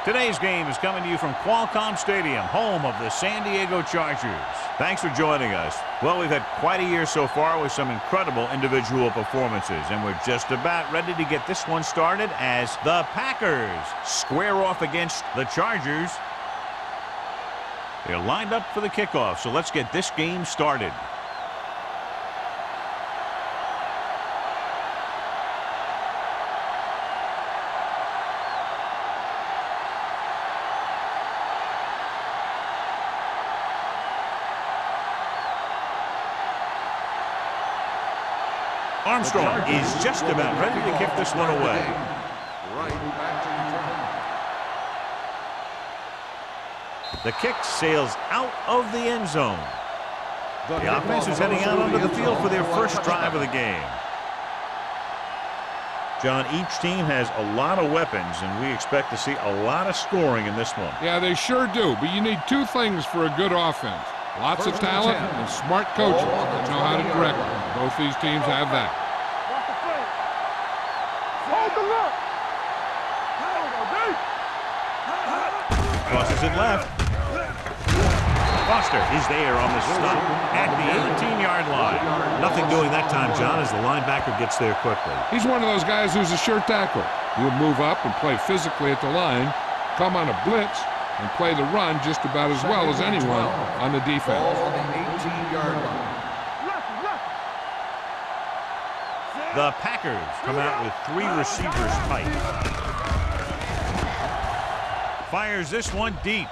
Today's game is coming to you from Qualcomm Stadium, home of the San Diego Chargers. Thanks for joining us. Well, we've had quite a year so far with some incredible individual performances, and we're just about ready to get this one started as the Packers square off against the Chargers. They're lined up for the kickoff, so let's get this game started. Armstrong is just about ready to kick this one away. The kick sails out of the end zone. The offense is heading out onto the field for their first drive of the game. John, each team has a lot of weapons, and we expect to see a lot of scoring in this one. Yeah, they sure do, but you need two things for a good offense. Lots of talent and smart coaches that know how to direct them. Both these teams have that. Crosses it left. Foster is there on the stop at the 18-yard line. Nothing doing that time, John, as the linebacker gets there quickly. He's one of those guys who's a sure tackler. He'll move up and play physically at the line, come on a blitz, and play the run just about as well as anyone on the defense. The Packers come out with three receivers tight. Fires this one deep.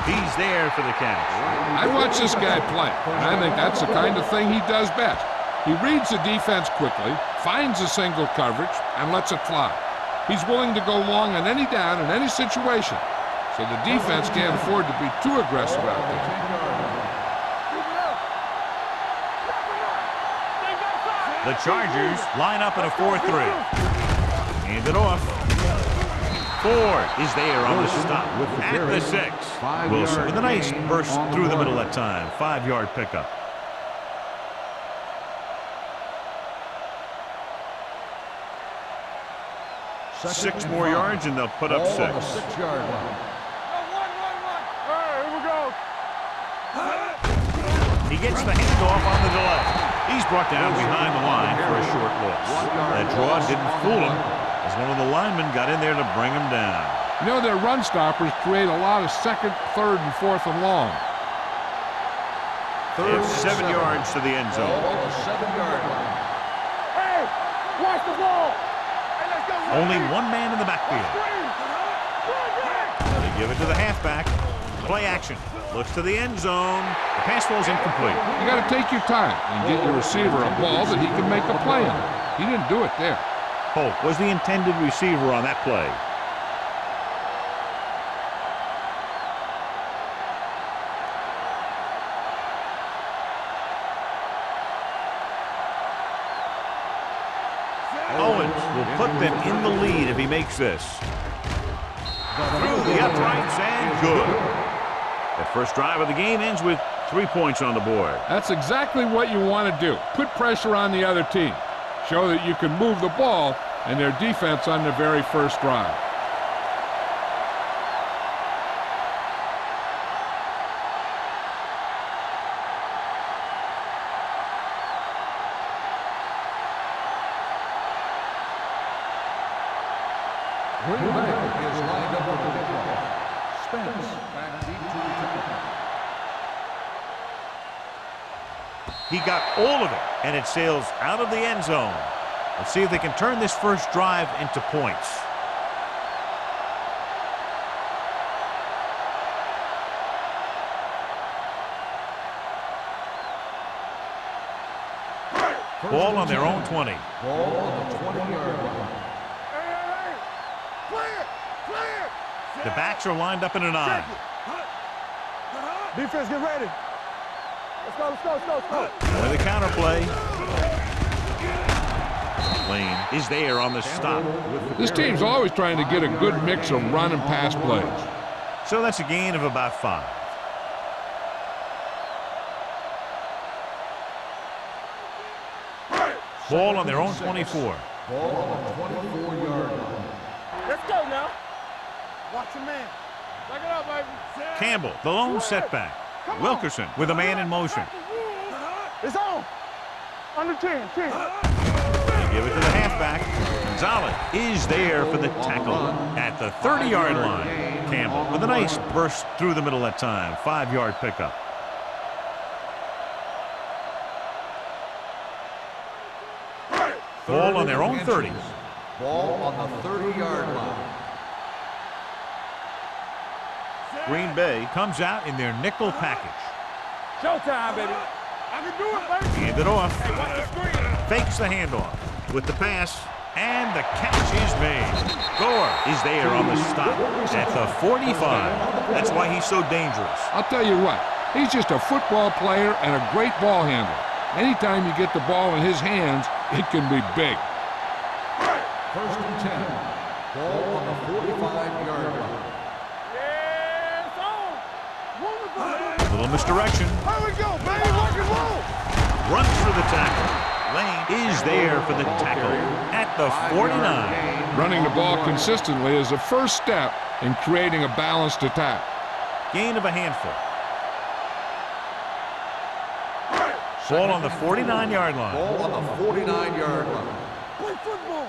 He's there for the catch. I watch this guy play, and I think that's the kind of thing he does best. He reads the defense quickly, finds a single coverage, and lets it fly. He's willing to go long on any down in any situation, so the defense can't afford to be too aggressive out there. The Chargers line up in a 4-3. Hand it off. Ford is there on the stop at the 6. Wilson with a nice burst through the middle that time. 5-yard pickup. Six more yards and they'll put up 6. He gets the handoff on the delay. He's brought down behind the line for a short loss. That draw didn't fool him, as one of the linemen got in there to bring him down. You know, their run stoppers create a lot of second, third, and fourth and long. It's 7 yards to the end zone. Hey, watch the ball. Only one man in the backfield. They give it to the halfback. Play action. Looks to the end zone. The pass falls incomplete. You got to take your time and get your receiver a ball that he can make a play on. He didn't do it there. Polk was the intended receiver on that play. Owens will put them in the lead if he makes this. Through the uprights and good. That first drive of the game ends with 3 points on the board. That's exactly what you want to do. Put pressure on the other team. Show that you can move the ball and their defense on the very first drive. He got all of it, and it sails out of the end zone. Let's see if they can turn this first drive into points. Ball on their own 20. Ball on the 20-yard line. The backs are lined up in a 9. Defense, get ready. Let's go. With the counter play. Lane is there on the stop. This team's always trying to get a good mix of run and pass plays. So that's a gain of about 5. Ball on their own 24. Ball on the 24-yard line. Let's go now. Watch your man. Back it up, baby. Campbell, the lone setback. Wilkerson with a man in motion. It's on. Under 10, 10. They give it to the halfback. Gonzalez is there for the tackle at the 30-yard line. Campbell with a nice burst through the middle that time. 5-yard pickup. Ball on their own 30. Ball on the 30-yard line. Green Bay comes out in their nickel package. Showtime, baby. I can do it, baby. Hand it off. Hey, watch the screen. Fakes the handoff with the pass. And the catch is made. Gore is there on the stop at the 45. That's why he's so dangerous. I'll tell you what, he's just a football player and a great ball handler. Anytime you get the ball in his hands, it can be big. First and 10. Ball on the 45-yard line. Yeah, it's on. Wonderful. Little misdirection. Here we go, baby. Rock and roll. Runs for the tackle. Lane is there for the tackle at the 49. Running the ball consistently is the first step in creating a balanced attack. Gain of a handful. Ball on the 49-yard line. Ball on the 49-yard line. Play football.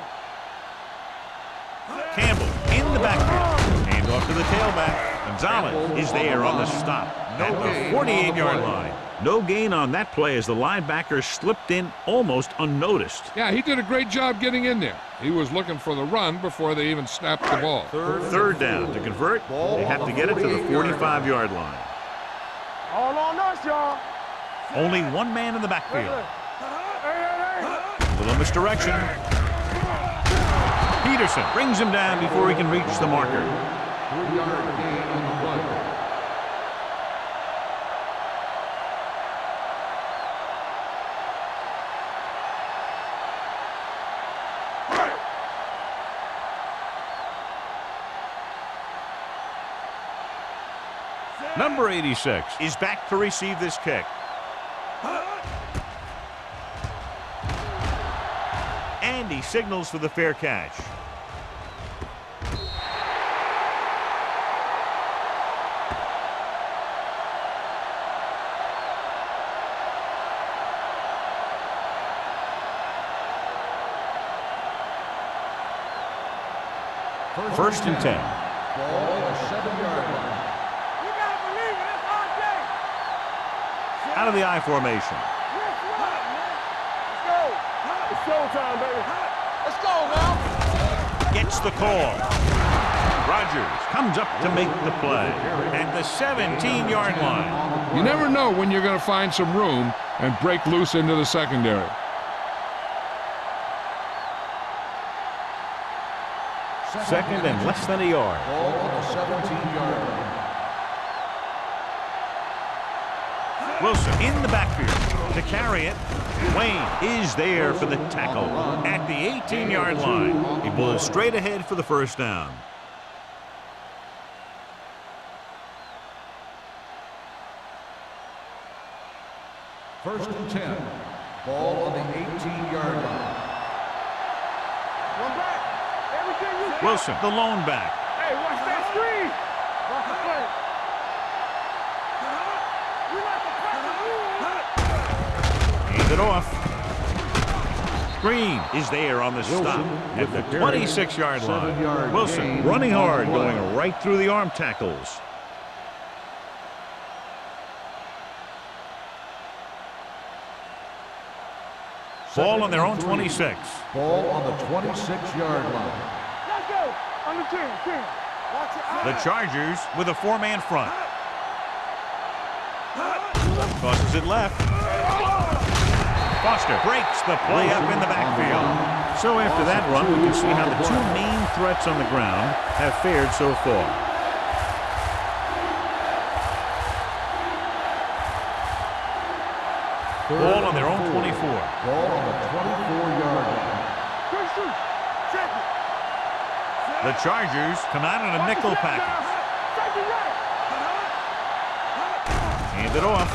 Campbell in the backfield. Hand off to the tailback. Gonzalez is there on the stop at the 48-yard line. No gain on that play as the linebacker slipped in almost unnoticed. Yeah, he did a great job getting in there. He was looking for the run before they even snapped the ball. Third down. To convert, they have to get it to the 45-yard line. All on us, y'all. Only one man in the backfield. Hey. Little misdirection. Peterson brings him down before he can reach the marker. 3-yard gain on the play. Number 86 is back to receive this kick. And he signals for the fair catch. First and 10. Ball on the 7-yard line. You gotta believe it. It's RJ. Out of the I formation. Let's go. It's showtime, baby. Let's go now. Gets the call. Rogers comes up to make the play at the 17-yard line. You never know when you're going to find some room and break loose into the secondary. Second and less than a yard. Ball on the 17-yard line. Wilson in the backfield to carry it. Wayne is there for the tackle at the 18-yard line. He bowls straight ahead for the first down. First and 10. Ball on the 18-yard line. One back. Everything you got. Wilson, the lone back. Hey, watch that screen. Watch the play. We like to cut the rule. Hand it off. Green is there on the stop at the 26-yard line. Wilson running hard, going right through the arm tackles. Ball on their own 26. Ball on the 26-yard line. Let's go. Under 10, 10. Watch it out. The Chargers with a four-man front. Tosses it left. Foster breaks the play up in the backfield. So after that run, we can see how the two main threats on the ground have fared so far. Ball on their own 24. Ball on the 24-yard line. Good shoot. Check it. The Chargers come out in a nickel package. Take it right. Hand it off.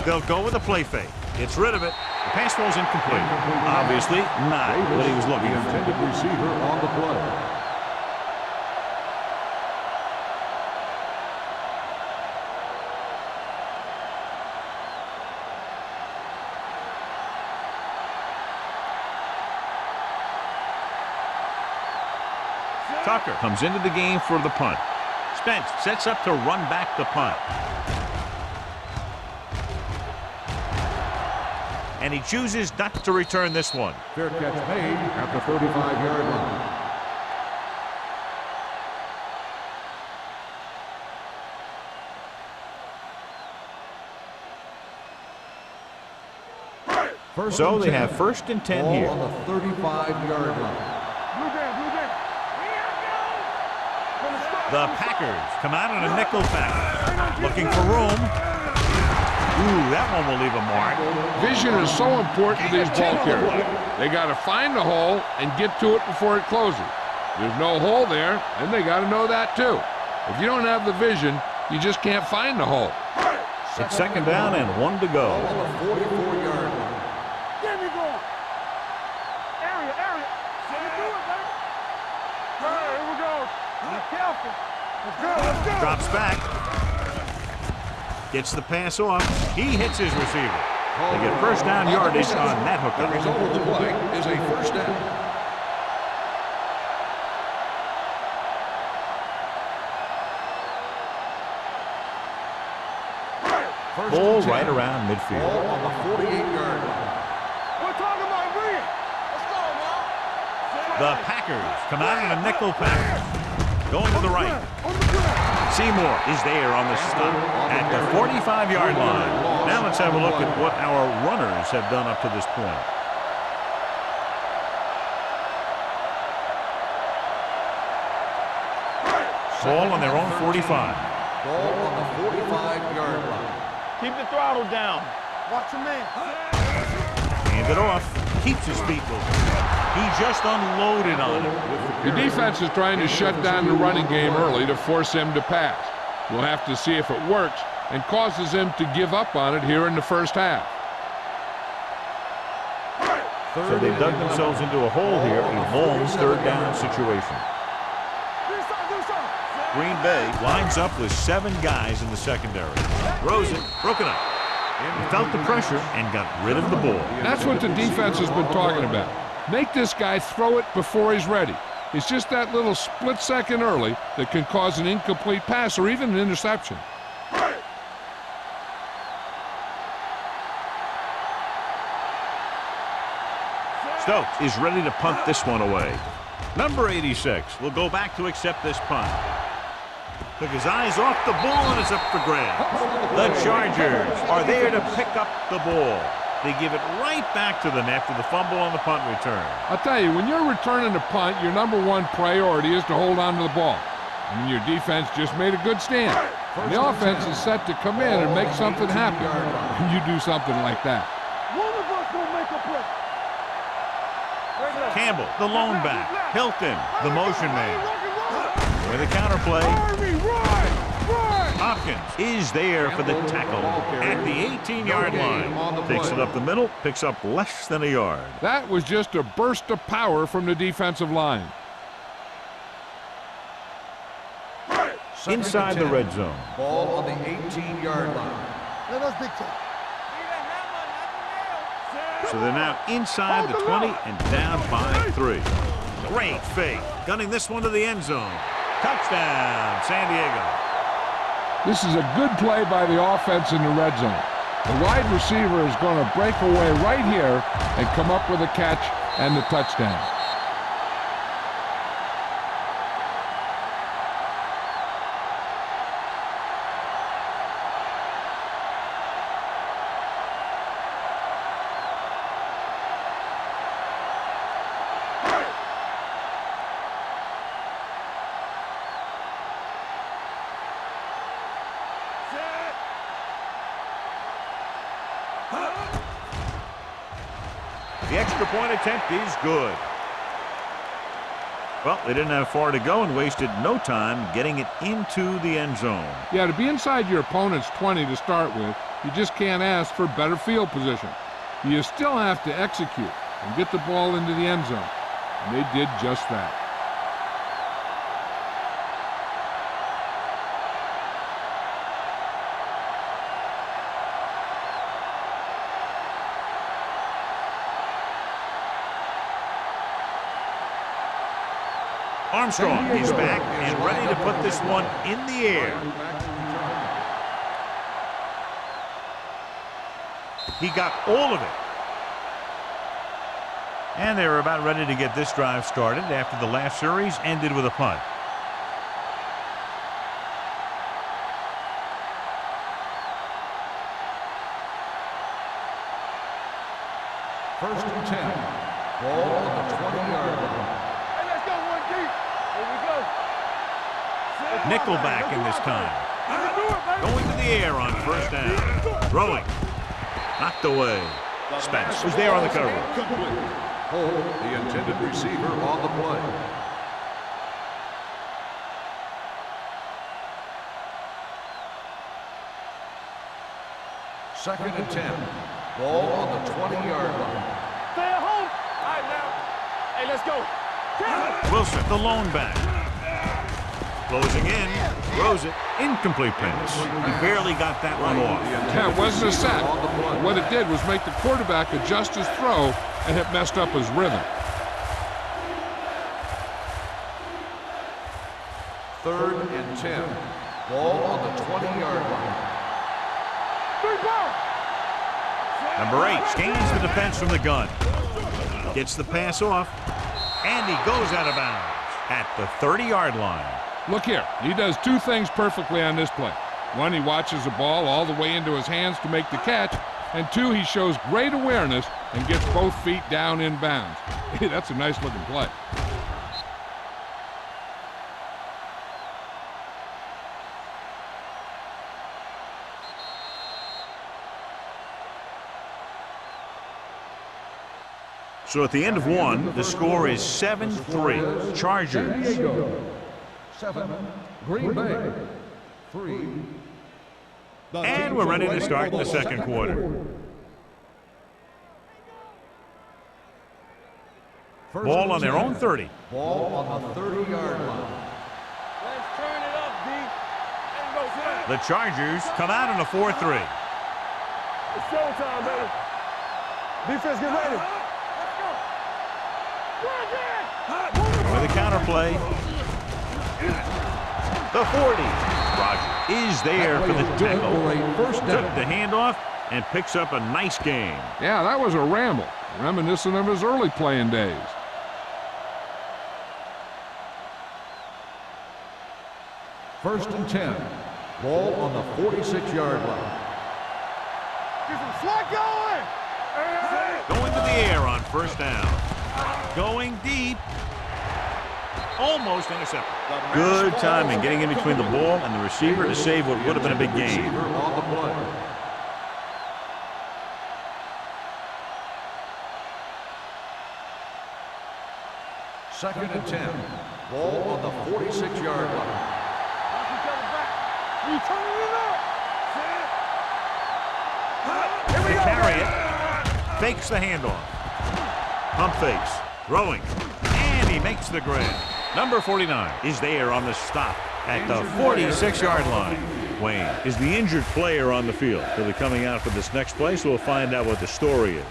They'll go with a play fake. Gets rid of it. The pass ball's incomplete. Obviously not what he was looking The for. intended receiver on the play. Tucker comes into the game for the punt. Spence sets up to run back the punt. And he chooses not to return this one. Fair catch made at the 35-yard line. So they have 1st and 10 here. On the 35-yard line. The Packers come out in a nickel package, looking for room. Ooh, that one will leave a mark. Vision is so important to these ball carriers. They got to find the hole and get to it before it closes. There's no hole there, and they got to know that too. If you don't have the vision, you just can't find the hole. It's 2nd down and 1 to go. On the 44-yard line. There we go. Area. Let me do it, baby. All right, here we go. Be careful. Let's go. Drops back. Gets the pass off. He hits his receiver. They get 1st down yardage on that The hookup. result of the play is a 1st down. Ball right around midfield. Ball on the 48-yard line. We're talking about Reed. Let's go, man. The Packers come out in a nickel package. Going to the right. On the ground. Seymour is there on the stop at the 45-yard line. Now let's have a look at what our runners have done up to this point. Ball on their own 45. Ball on the 45-yard line. Keep the throttle down. Watch your man. Hand it off. Keeps his feet moving. He just unloaded on it. The defense is trying to shut down the running game early to force him to pass. We'll have to see if it works and causes him to give up on it here in the 1st half. So they've dug themselves into a hole here, a long 3rd down situation. Green Bay lines up with 7 guys in the secondary. Throws it, broken up. He felt the pressure and got rid of the ball. That's what the defense has been talking about. Make this guy throw it before he's ready. It's just that little split second early that can cause an incomplete pass or even an interception. Stokes is ready to punt this one away. Number 86 will go back to accept this punt. Took his eyes off the ball and it's up for grabs. The Chargers are there to pick up the ball. They give it right back to the net for the fumble on the punt return. I'll tell you, when you're returning a punt, your number 1 priority is to hold on to the ball. I mean, your defense just made a good stand. And the offense is set to come in and make something happen. And you do something like that. One of us will make a play. Campbell, the lone back. Hilton, the motion man. With a counterplay. Hopkins is there for the tackle at the 18-yard line. Takes it up the middle, picks up less than a yard. That was just a burst of power from the defensive line. Inside the red zone. Ball on the 18-yard line. Let us dictate. So they're now inside the 20 and down by 3. Great fake. Gunning this one to the end zone. Touchdown, San Diego. This is a good play by the offense in the red zone. The wide receiver is going to break away right here and come up with a catch and the touchdown. The extra point attempt is good. Well, they didn't have far to go and wasted no time getting it into the end zone. Yeah, to be inside your opponent's 20 to start with, you just can't ask for better field position. You still have to execute and get the ball into the end zone. And they did just that. Armstrong, he's back and ready to put this one in the air. He got all of it. And they were about ready to get this drive started after the last series ended with a punt. First and 10. Ball on the 20-yard line. Hey, let's go one deep. Here we go. Nickelback in this time. Going to the air on first down. Throwing. Knocked away. Spence was there on the cover. Hold the intended receiver on the play. Second and 10. Ball on the 20-yard line. Stay at home. All right, now. Hey, let's go. Wilson, the lone back. Closing in. Throws it. Incomplete pass. He barely got that one off. Yeah, it wasn't a sack. What it did was make the quarterback adjust his throw, and it messed up his rhythm. Third and 10. Ball on the 20-yard line. Number 8 gains the defense from the gun. Gets the pass off. And he goes out of bounds at the 30-yard line. Look here, he does two things perfectly on this play. One, he watches the ball all the way into his hands to make the catch. And two, he shows great awareness and gets both feet down in bounds. Hey, that's a nice looking play. So at the end of one, the score is 7-3. Chargers. 7, Green Bay. 3. And we're ready to start the second quarter. Ball on their own 30. Ball on the 30-yard line. Let's turn it up, D. And go, Spence. The Chargers come out in a 4-3. It's showtime, baby. Defense, get ready. With a counterplay. The 40. Roger is there for the tackle. Took the handoff and picks up a nice gain. Yeah, that was a ramble, reminiscent of his early playing days. First and 10. Ball on the 46-yard line. Get some slack going. Going to the air on first down. Going deep. Almost intercepted. Good timing getting in between the ball and the receiver to save what would have been a big gain. Receiver on the play. Second and 10. Ball on the 46-yard line. We turning it up. Here we To go. carry it. Fakes the handoff. Pump fakes. Throwing. And he makes the grab. Number 49 is there on the stop at the 46-yard line. Wayne is the injured player on the field. He'll be coming out for this next play, so we'll find out what the story is.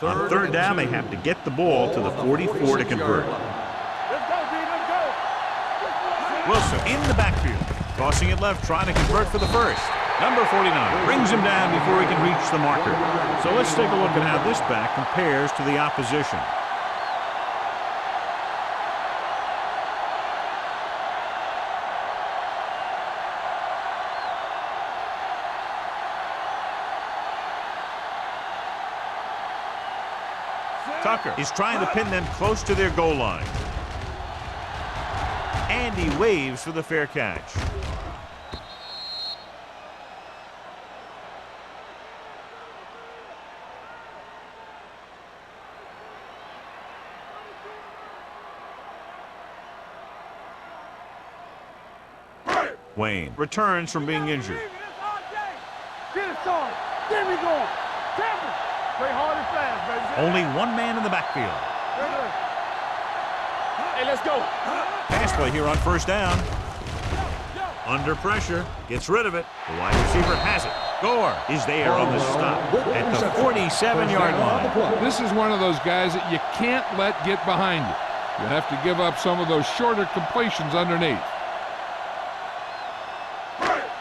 On third down, they have to get the ball to the 44 to convert. Let's go, D. Let's go. Wilson in the backfield. Crossing it left, trying to convert for the first. Number 49 brings him down before he can reach the marker. So let's take a look at how this back compares to the opposition. Tucker is trying to pin them close to their goal line. And he waves for the fair catch. Wayne returns from being injured. Get it started. Get me going. Temper. Play hard and fast, baby. Only one man in the backfield. Hey, let's go. Pass play here on first down. Under pressure. Gets rid of it. The wide receiver has it. Gore is there on the stop at the 47-yard line. This is one of those guys that you can't let get behind you. You have to give up some of those shorter completions underneath.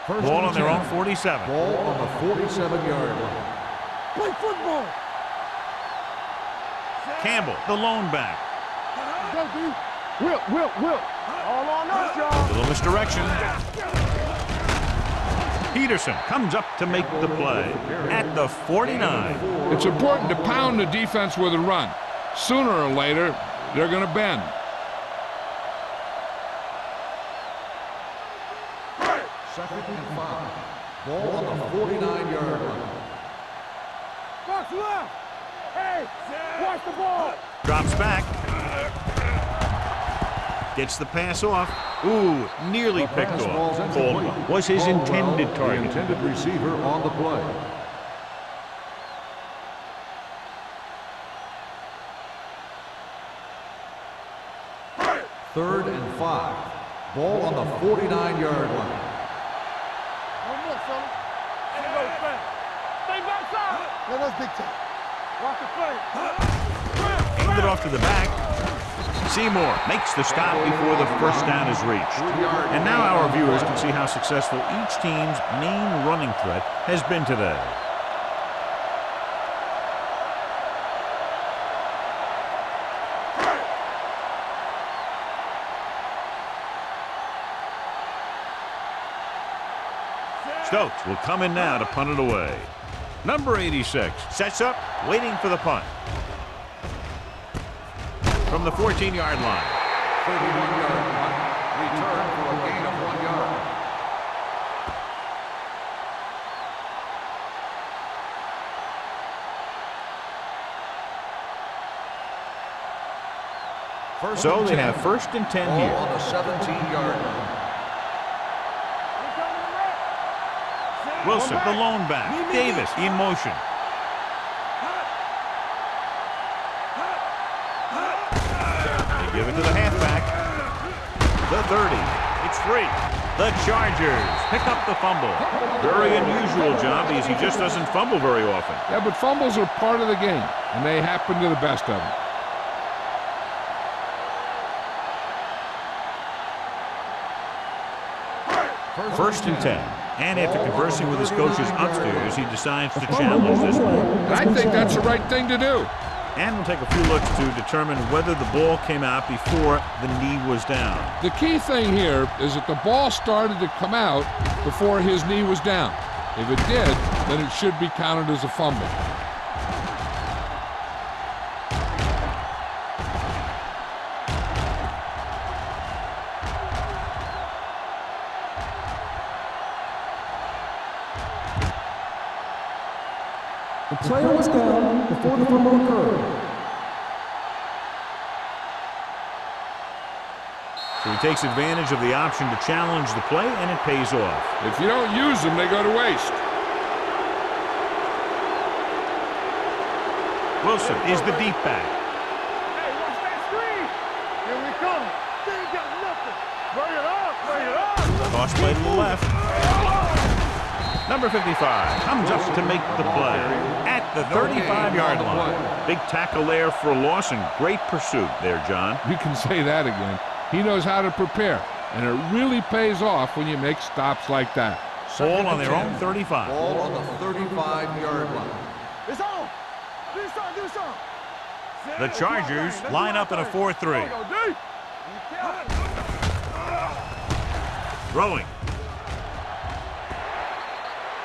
Ball on their own 47. Ball on the 47-yard line. Play football. Campbell, the lone back. Go, D. Will. All on us, y'all. Little misdirection. Peterson comes up to make the play at the 49. It's important to pound the defense with a run. Sooner or later, they're going to bend. Second and 5. Ball on the 49-yard line. Box left. Hey, watch the ball. Drops back. Gets the pass off. Ooh, nearly The picked pass ball's off. incomplete. Caldwell was his Caldwell, intended the target. intended receiver on the play. Third and 5. Ball on the 49-yard line. One more, fella. She goes fast. Stay backside. Let us dictate. Watch the play. Handed off to the back. Seymour makes the stop before the first down is reached. And now our viewers can see how successful each team's main running threat has been today. Stokes will come in now to punt it away. Number 86 sets up, waiting for the punt. From the 14-yard line. 31-yard punt. Return for a gain of 1 yard. So they have first and 10 Ball here. on the 17-yard line. Wilson, the lone back. Davis in motion. They give it to the halfback. The 30. It's free. The Chargers pick up the fumble. Very unusual job because he just doesn't fumble very often. Yeah, but fumbles are part of the game, and they happen to the best of them. First and 10. And after conversing with his coaches upstairs, he decides to challenge this one. And I think that's the right thing to do. And we'll take a few looks to determine whether the ball came out before the knee was down. The key thing here is that the ball started to come out before his knee was down. If it did, then it should be counted as a fumble. The player was down before the fumble occurred. So he takes advantage of the option to challenge the play, and it pays off. If you don't use them, they go to waste. Wilson is the deep back. Hey, watch that screen. Here we come. They ain't got nothing. Bring it up. Toss play to the left. Number 55 comes up to make the play at the 35-yard line. Big tackle there for a loss and great pursuit there, John. You can say that again. He knows how to prepare, and it really pays off when you make stops like that. Ball on their own 35. Ball on the 35-yard line. It's on. Do something. The Chargers line up in a 4-3. Throwing.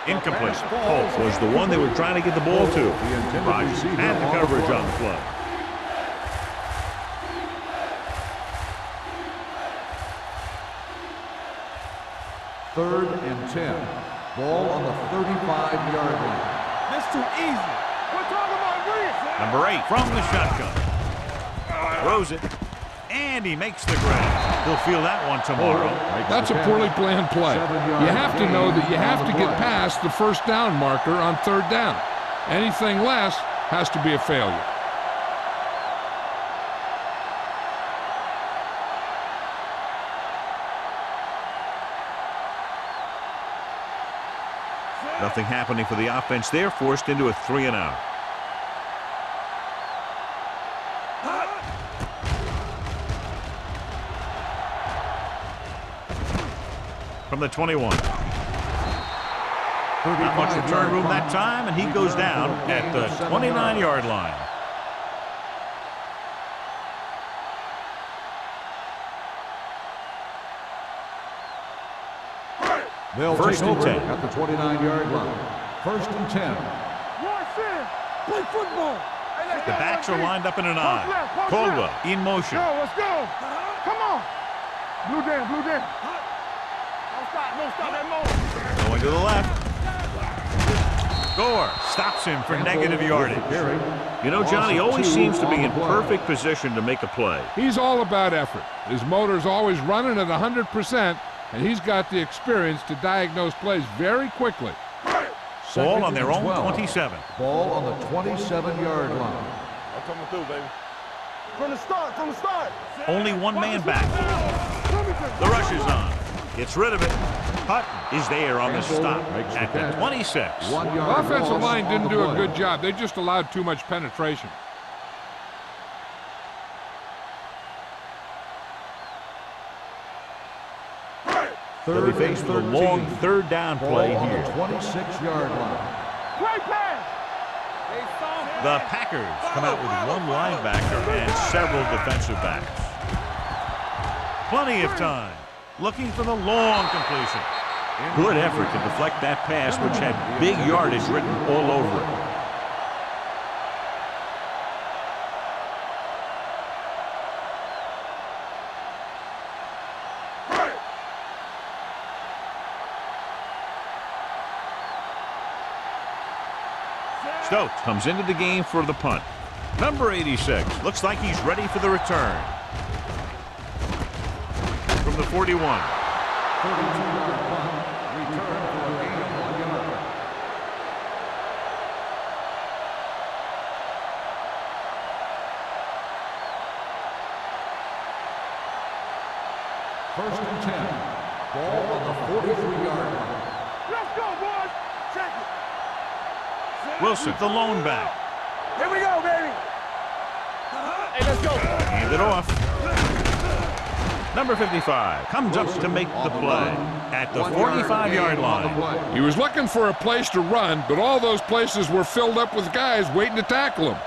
Incomplete. Polk was the one they were trying to get the ball to. Rogers had the coverage on the play. Third and 10. Ball on the 35-yard line. This too easy. We're talking about Reese. Number 8 from the shotgun. Throws it. And he makes the grab. He'll feel that one tomorrow. That's a poorly planned play. You have to know that you have to get past the first down marker on third down. Anything less has to be a failure. Nothing happening for the offense there, forced into a 3 and out. From the 21. Not much return room that time, and he goes down at the 29-yard line. They'll First take and over 10. at the 29-yard line. First and 10. Watch in. Play football. The backs are lined up in an I. Caldwell in motion. Go, let's go. Come on. Blue down, blue down. Don't stop that motion. Going to the left. Gore stops him for negative yardage. You know, John, he always seems to be in perfect position to make a play. He's all about effort. His motor's always running at 100%, and he's got the experience to diagnose plays very quickly. Ball on their own 27. Ball on the 27-yard line. I'm coming through, baby. From the start. Only one man back. The rush is on. Gets rid of it. Hutton is there on the stop at the 26. The offensive line didn't do a good job. They just allowed too much penetration. They'll be faced with a long third down play here. 26-yard line. Play pass. The Packers come out with one linebacker and several defensive backs. Plenty of time. Looking for the long completion. Good effort to deflect that pass, which had big yardage written all over it. Stokes comes into the game for the punt. Number 86 looks like he's ready for the return. From the 41. 32-yard punt. Return for a gain of 1 yard. First and 10. Ball on the 43-yard line. Let's go, boys. Check it. Wilson, the lone back. Here we go, baby. Hey, let's go. Hand it off. Number 55 comes up to make the play at the 45-yard line. He was looking for a place to run, but all those places were filled up with guys waiting to tackle him.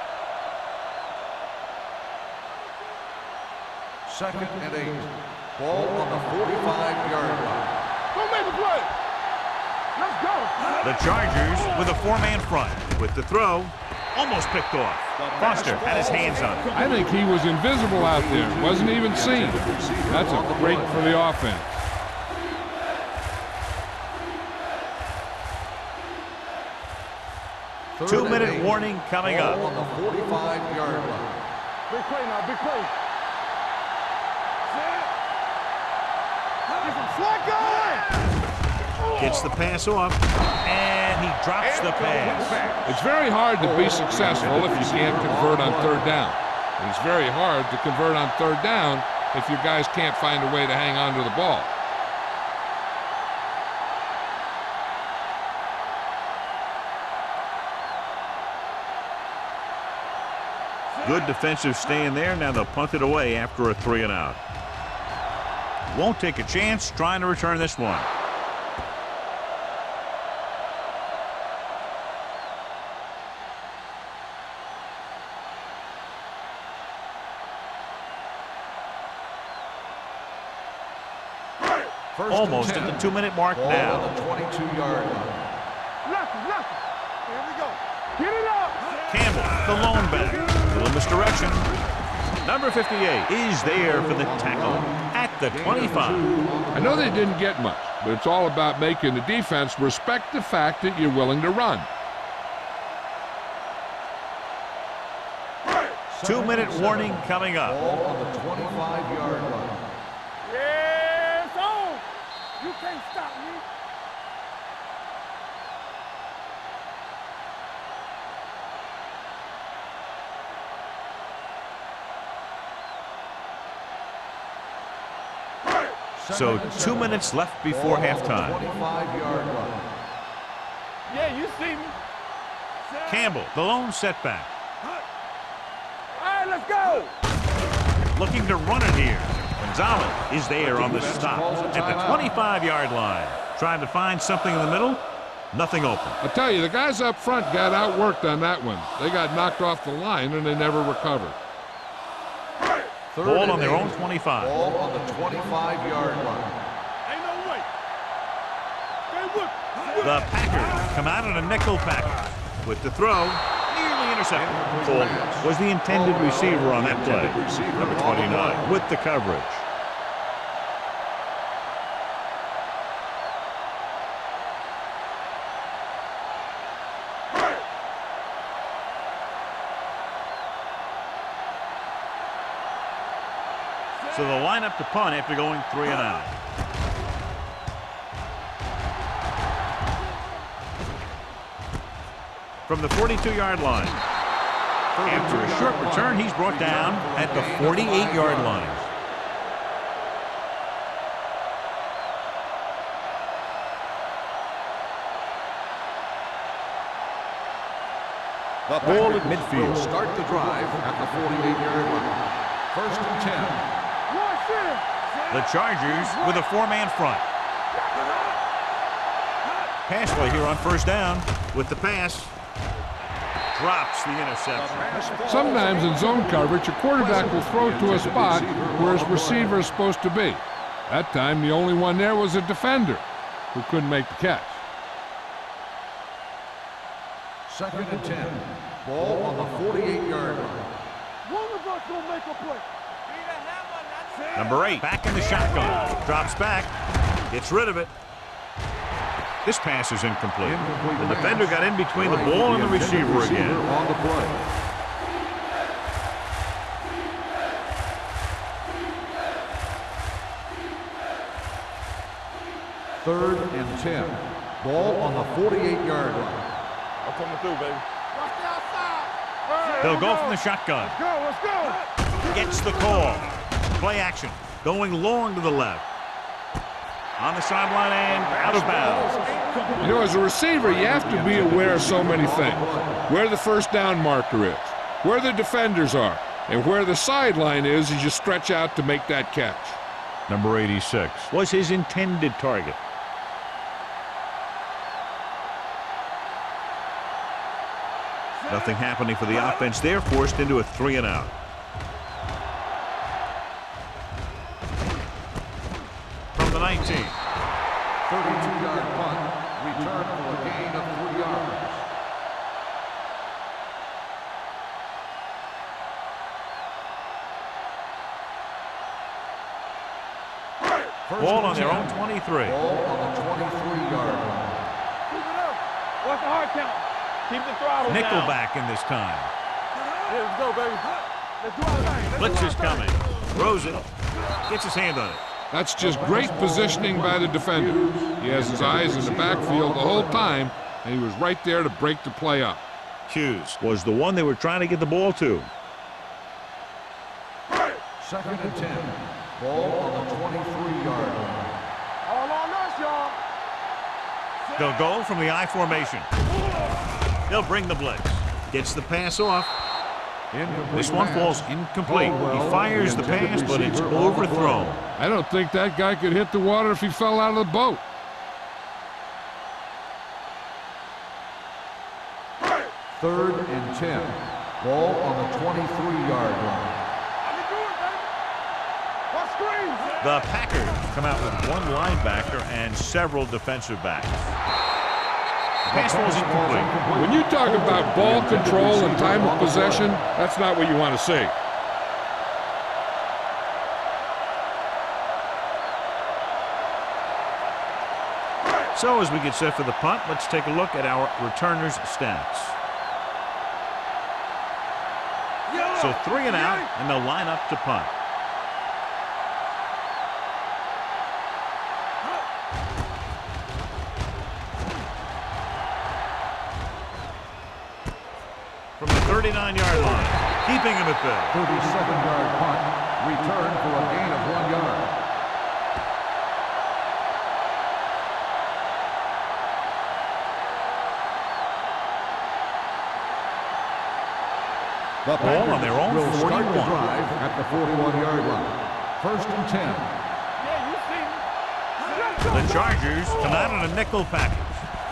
Second and 8. Ball on the 45-yard line. Don't make the play. Let's go. The Chargers with a four-man front. With the throw, almost picked off. Foster had his hands on it. I think he was invisible out there. Wasn't even seen. That's a break for the offense. Two-minute warning coming up. Ball on the 45-yard line. Big play now, big play. Get some slack going. Gets the pass off, and he drops the pass. It's very hard to be successful if you can't convert on third down. And it's very hard to convert on third down if your guys can't find a way to hang on to the ball. Good defensive stand there. Now they'll punt it away after a 3 and out. Won't take a chance trying to return this one. Almost at the 2-minute mark Ball now. on the 22-yard line. Left. Here we go. Get it up. Campbell, the lone back. Little misdirection. Number 58 is there for the tackle at the 25. I know they didn't get much, but it's all about making the defense respect the fact that you're willing to run. 2-minute warning coming up. Ball on the 25-yard line. Yeah, it's on. You can't stop me. So 2 minutes left before halftime. 25-yard line. Yeah, you see me. Campbell, the lone setback. All right, let's go. Looking to run it here. Gonzalez is there on the stop at the 25-yard line. Trying to find something in the middle. Nothing open. I tell you, the guys up front got outworked on that one. They got knocked off the line and they never recovered. Ball on their own 25. Ball on the 25-yard line. Ain't no way. Stay with me. The Packers come out in a nickel package with the throw. Nearly intercepted. Ball was the intended receiver on that play. Number 29 with the coverage. So they'll line up to punt after going 3 and out. From the 42-yard line. After a short return, he's brought down at the 48-yard line. The Ball at Packers midfield. will start the drive at the 48-yard line. First and 10. The Chargers with a 4-man front. Pass play here on first down with the pass. Drops the interception. Sometimes in zone coverage, a quarterback will throw to a spot where his receiver is supposed to be. That time, the only one there was a defender who couldn't make the catch. Second and 10. Ball on the 48-yard line. One of us gonna make a play. Number 8 back in the shotgun. Drops back. Gets rid of it. This pass is incomplete. The defender got in between the ball and the receiver again. On the play. Third and 10. Ball on the 48-yard line. I'm coming through, baby. Watch the outside. They'll go from the shotgun. Let's go. Gets the call. Play action. Going long to the left. On the sideline and out of bounds. You know, as a receiver, you have to be aware of so many things. Where the first down marker is, where the defenders are, and where the sideline is as you stretch out to make that catch. Number 86 was his intended target. Nothing happening for the offense. They're forced into a 3 and out. From the 19. 32-yard punt. Return for a gain of 3 yards. Ball on their own 23. Ball on the 23-yard line. Keep it up. What's the hard count? Keep the throttle down. Nickelback in this time. Yeah, let's go, baby. Let's do our thing. Blitz is coming. Throws it. Gets his hand on it. That's just great positioning by the defender. He has his eyes in the backfield the whole time, and he was right there to break the play up. Hughes was the one they were trying to get the ball to. Second and 10. Ball on the 23-yard line. All on us, y'all. They'll go from the I formation. They'll bring the blitz. Gets the pass off. This one falls incomplete. He fires the pass, but it's overthrown. I don't think that guy could hit the water if he fell out of the boat. Third and 10. Ball on the 23-yard line. The Packers come out with one linebacker and several defensive backs. Pass ball is incomplete. When you talk about ball control and time of possession, that's not what you want to see. So as we get set for the punt, let's take a look at our returners' stats. So 3 and out, and they'll line up to punt. From the 39-yard line, keeping him at bay. 37-yard punt. Return for a gain of 1 yard. The Ball on their own will start the 41. drive at the 41-yard line. First and 10. Yeah, you see me. The Chargers come out in a nickel package.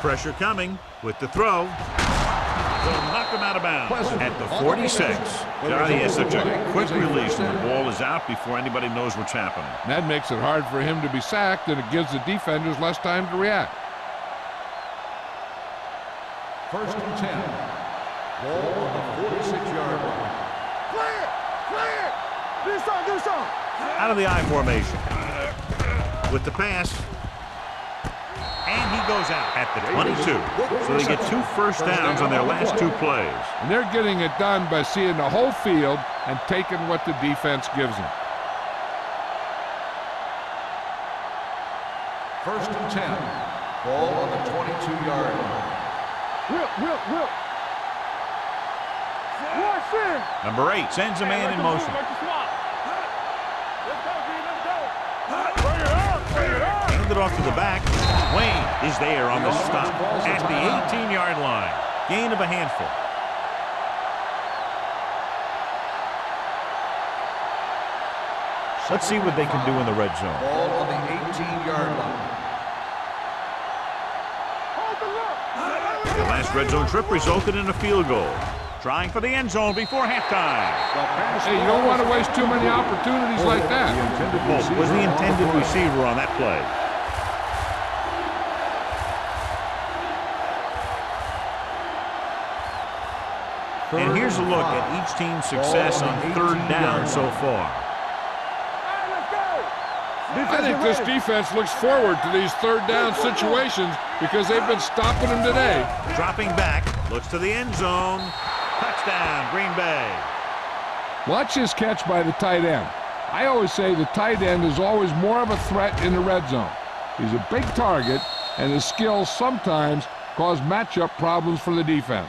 Pressure coming with the throw. They'll knock him out of bounds at the 46. God, he has such a quick release, and the ball is out before anybody knows what's happening. That makes it hard for him to be sacked, and it gives the defenders less time to react. First and 10. Ball on the 46-yard line. Clear! Clear! Do something, do something! Out of the I formation. With the pass. And he goes out at the 22. So they get 2 first downs on their last 2 plays. And they're getting it done by seeing the whole field and taking what the defense gives them. First and 10. Ball on the 22-yard line. Whip! Watch in! Number 8 sends a man in motion. Let's go, D, let's go! Bring it up! Bring it up! Hand it off to the back. Wayne is there on the stop at the 18-yard line. Gain of a handful. Let's see what they can do in the red zone. Ball on the 18-yard line. Hold the look! The last red zone trip resulted in a field goal. Trying for the end zone before halftime. Hey, you don't want to waste too many opportunities like that. Bolt was the intended receiver on that play. And here's a look at each team's success on 3rd down so far. I think this defense looks forward to these 3rd down situations because they've been stopping them today. Dropping back, looks to the end zone. Touchdown, Green Bay. Watch this catch by the tight end. I always say the tight end is always more of a threat in the red zone. He's a big target, and his skills sometimes cause matchup problems for the defense.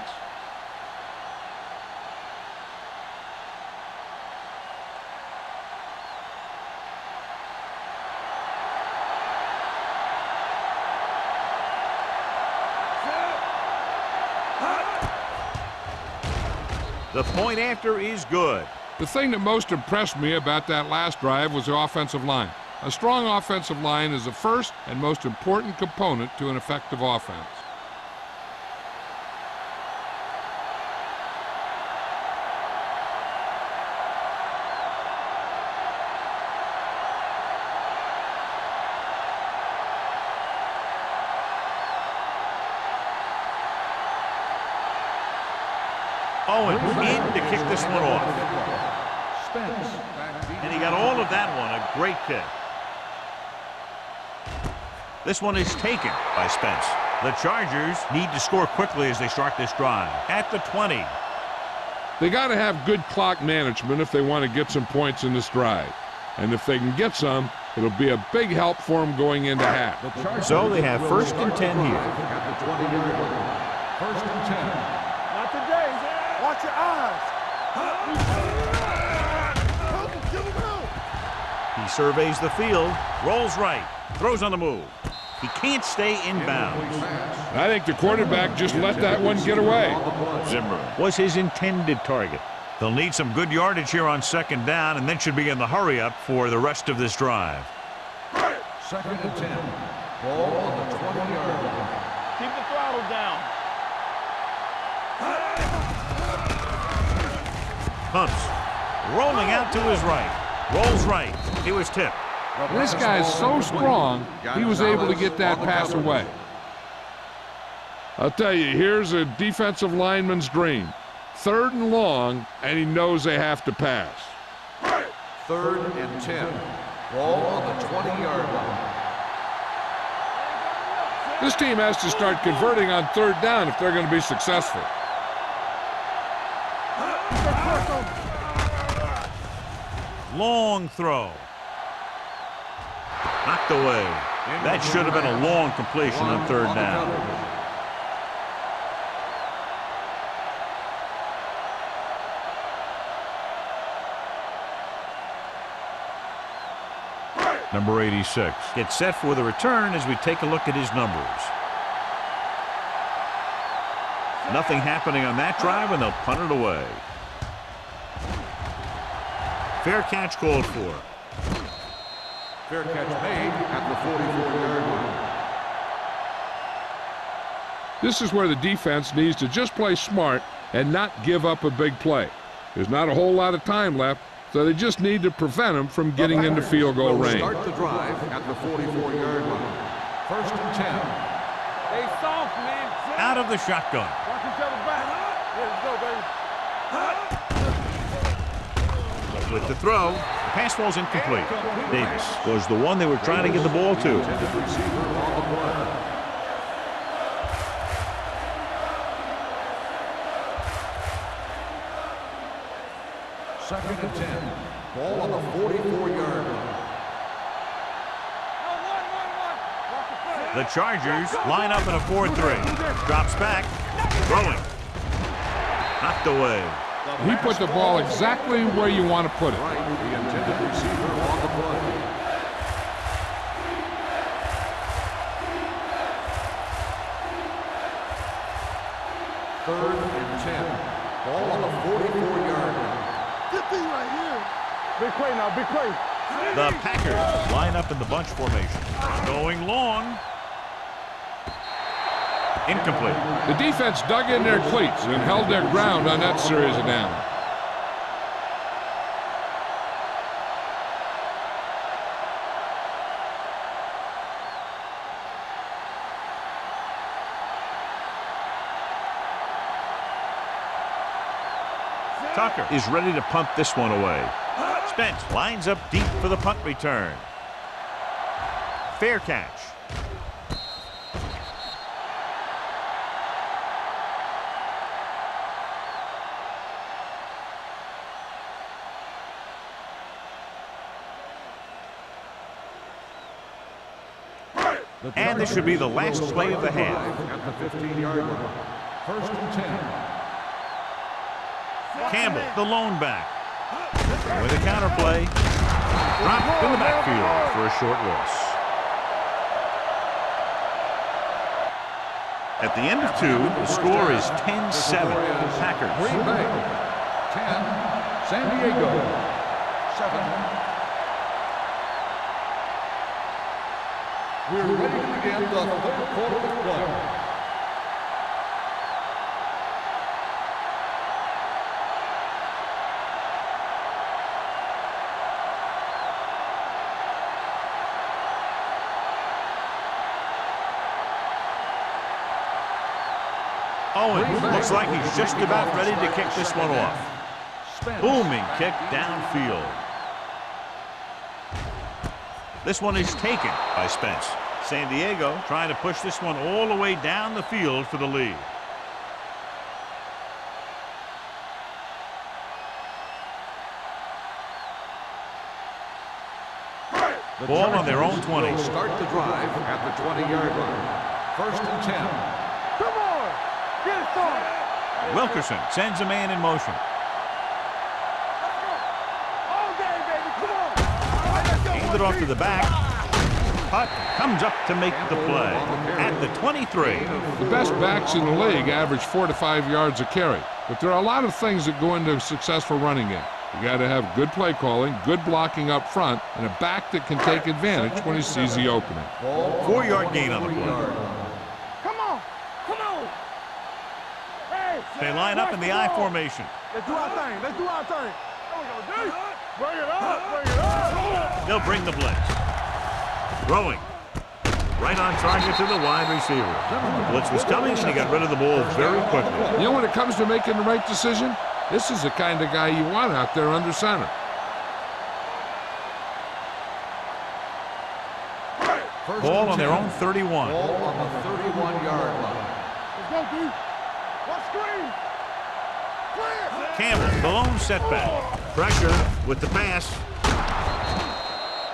The point after is good. The thing that most impressed me about that last drive was the offensive line. A strong offensive line is the first and most important component to an effective offense. Owen in to kick this one off. And he got all of that one. A great kick. This one is taken by Spence. The Chargers need to score quickly as they start this drive. At the 20. They got to have good clock management if they want to get some points in this drive. And if they can get some, it'll be a big help for them going into half. So they have 1st and 10 here. At the 20-yard line. First and 10. Not today. Watch your eyes. He surveys the field, rolls right, throws on the move. He can't stay in bounds. I think the quarterback just let that one get away. Zimmer was his intended target. They'll need some good yardage here on 2nd down, and then should be in the hurry-up for the rest of this drive. 2nd and 10. Ball on the 20-yard line. Keep the throttle down. Pumps, rolling out to his right. Rolls right. He was tipped. This guy's so strong, he was able to get that pass away. I'll tell you, here's a defensive lineman's dream. 3rd and long, and he knows they have to pass. 3rd and 10. Ball on the 20-yard line. This team has to start converting on 3rd down if they're going to be successful. Long throw. Knocked away. That should have been a long completion on 3rd down. Number 86 gets set for the return as we take a look at his numbers. Nothing happening on that drive, and they'll punt it away. Fair catch called for. Fair catch made at the 44-yard line. This is where the defense needs to just play smart and not give up a big play. There's not a whole lot of time left, so they just need to prevent them from getting into field goal range. Start the drive at the 44-yard line. 1st and 10. Stay soft, man. Out of the shotgun. Watch each other back. Let's go, baby. With the throw, the pass falls incomplete. Davis was the one they were trying to get the ball to. Intended receiver on the play. Second and 10. Ball on the 44-yard line. The Chargers line up in a 4-3. Drops back. Throwing. Knocked away. He put the ball exactly where you want to put it. Right, the intended receiver on the play. Third and 10. Ball on the 44-yard line. Good thing right here. Big play now, big play. The Packers line up in the bunch formation. Going long. Incomplete. The defense dug in their cleats and held their ground on that series of downs. Tucker is ready to punt this one away. Spence lines up deep for the punt return. Fair catch. And this should be the last play of the half. At the 15-yard line. 1st and 10. Campbell, the lone back. With a counterplay. Dropped in the backfield for a short loss. At the end of 2, the score is 10-7. Packers. Green Bay. 10. San Diego. 7. We're ready to begin the third quarter of play. Owen looks like he's just about ready to kick this one off. Booming kick downfield. This one is taken by Spence. San Diego trying to push this one all the way down the field for the lead. Ball on their own 20. Start the drive at the 20-yard line. 1st and 10. Come on. Get it started. Wilkerson sends a man in motion. All day, baby. Come on. Handed off to the back. Putt comes up to make the play at the 23. The best backs in the league average 4 to 5 yards a carry, but there are a lot of things that go into a successful running game. You got to have good play calling, good blocking up front, and a back that can take advantage when he sees the opening. 4-yard gain on the play. Come on. Come on. Hey. They line up in the I formation. Let's do our thing. Let's do our thing. There we go, D. Bring it up. Bring it up. They'll bring the blitz. Throwing. Right on target to the wide receiver. The blitz was coming, and he got rid of the ball very quickly. You know, when it comes to making the right decision, this is the kind of guy you want out there under center. Ball on their own 31. Ball on the 31-yard line. Let's go, D. One screen. Clear. Campbell, the lone setback. Pressure with the pass.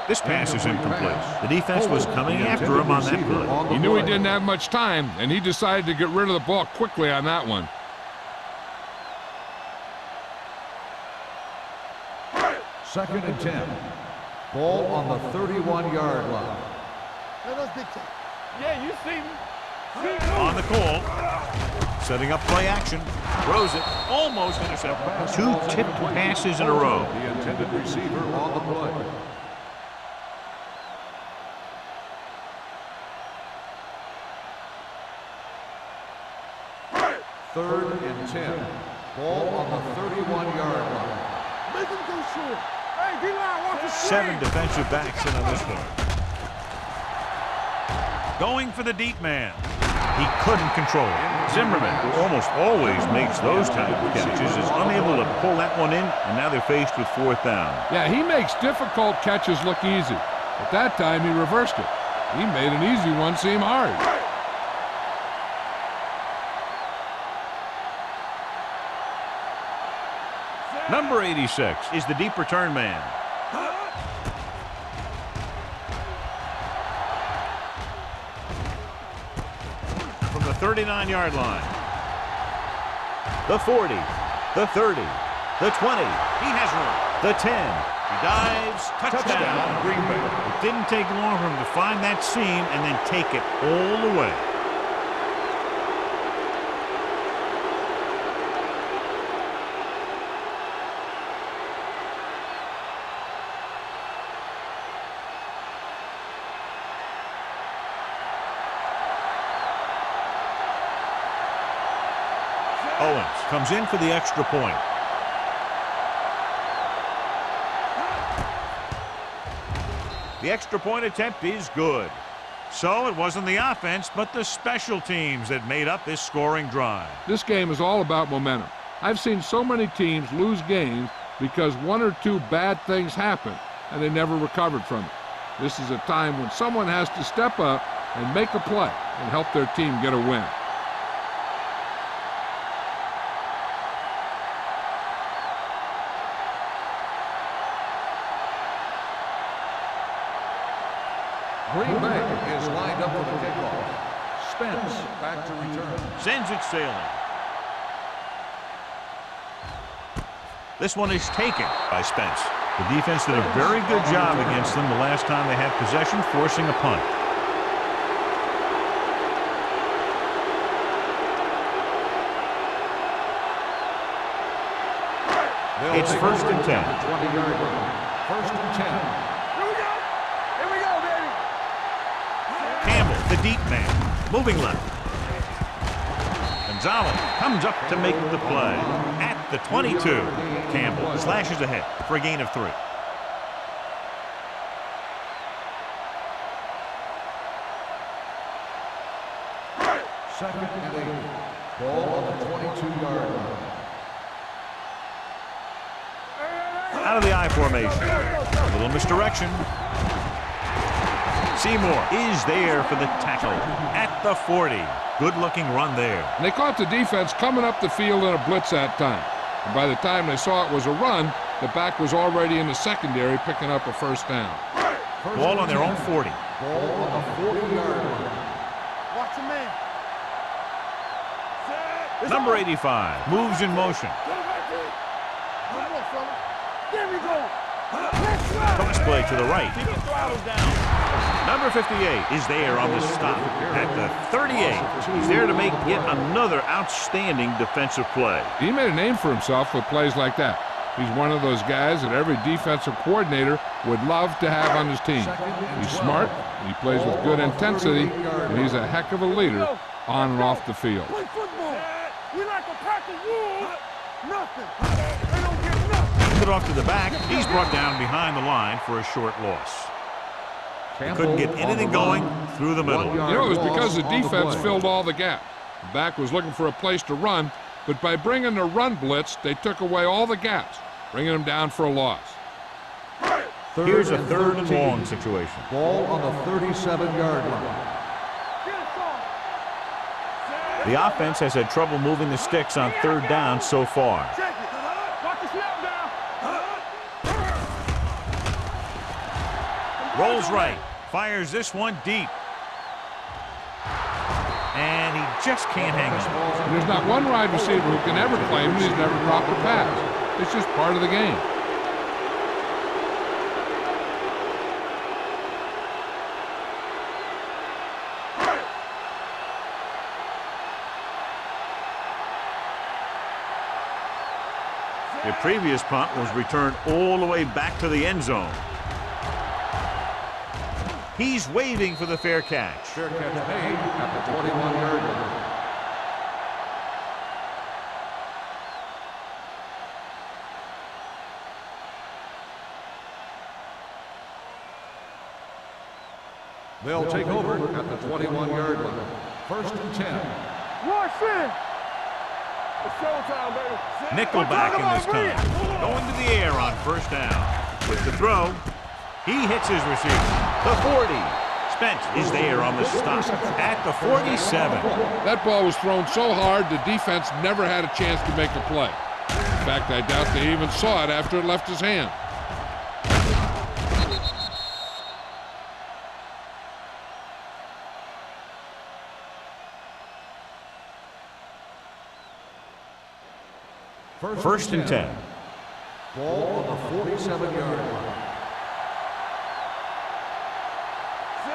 This pass is incomplete. The defense was coming after him on that play. He knew he didn't have much time, and he decided to get rid of the ball quickly on that one. Second and 10. Ball on the 31-yard line. Let us dictate. Yeah, you see me. On the call. setting up play action. Throws it, almost intercepted. 2 tipped passes in a row. The intended receiver on the play. Third and 10. Ball on the 31-yard line. Make him go short. Hey, D-line, watch the 7 defensive backs in on this one. Going for the deep man. He couldn't control it. Zimmerman, who almost always makes those type of catches, is unable to pull that one in, and now they're faced with 4th down. Yeah, he makes difficult catches look easy. At that time, he reversed it. He made an easy one seem hard. Number 86 is the deep return man. From the 39-yard line. The 40, the 30, the 20. He has one. The 10. He dives. Touchdown, Green Bay. It didn't take long for him to find that seam and then take it all the way. Owens comes in for the extra point. The extra point attempt is good. So it wasn't the offense, but the special teams that made up this scoring drive. This game is all about momentum. I've seen so many teams lose games because 1 or 2 bad things happened and they never recovered from it. This is a time when someone has to step up and make a play and help their team get a win. Green Bay is lined up for the kickoff. Spence back to return. Sends it sailing. This one is taken by Spence. The defense did a very good job against them the last time they had possession, forcing a punt. It's 1st and 10. 20-yard line. 1st and 10. The deep man, moving left. Gonzalez comes up to make the play. At the 22, Campbell slashes ahead for a gain of 3. Second and 8. Ball on the 22-yard line. Out of the I formation. A little misdirection. Seymour is there for the tackle at the 40. Good-looking run there. And they caught the defense coming up the field in a blitz that time. And by the time they saw it was a run, the back was already in the secondary picking up a 1st down. Ball on their own 40. Ball on the 40-yard line. Watch your man. Number 85 moves in motion. There we go. Cross play to the right. Number 58 is there on the stop at the 38. He's there to make yet another outstanding defensive play. He made a name for himself with plays like that. He's one of those guys that every defensive coordinator would love to have on his team. He's smart, he plays with good intensity, and he's a heck of a leader on and off the field. Play football. We like a pack of wolves. Nothing. They don't get nothing. It off to the back. He's brought down behind the line for a short loss. He couldn't get anything going through the middle. You know, it was because the defense filled all the gaps. The back was looking for a place to run, but by bringing the run blitz, they took away all the gaps, bringing them down for a loss. Here's a 3rd and long situation. Ball on the 37-yard line. The offense has had trouble moving the sticks on 3rd down so far. Check it. Watch the snap down. Rolls right. Fires this one deep. And he just can't hang it. And there's not one wide receiver who can ever claim that he's never dropped a pass. It's just part of the game. The previous punt was returned all the way back to the end zone. He's waving for the fair catch. Fair catch made at the 21-yard line. They'll take over at the 21-yard line. First and 10. Rush in. It's showtime, baby. Nickelback in this time. Going to the air on first down. With the throw, he hits his receiver. The 40. Spence is there on the stop at the 47. That ball was thrown so hard the defense never had a chance to make a play. In fact, I doubt they even saw it after it left his hand. First and 10. Ball on the 47-yard line.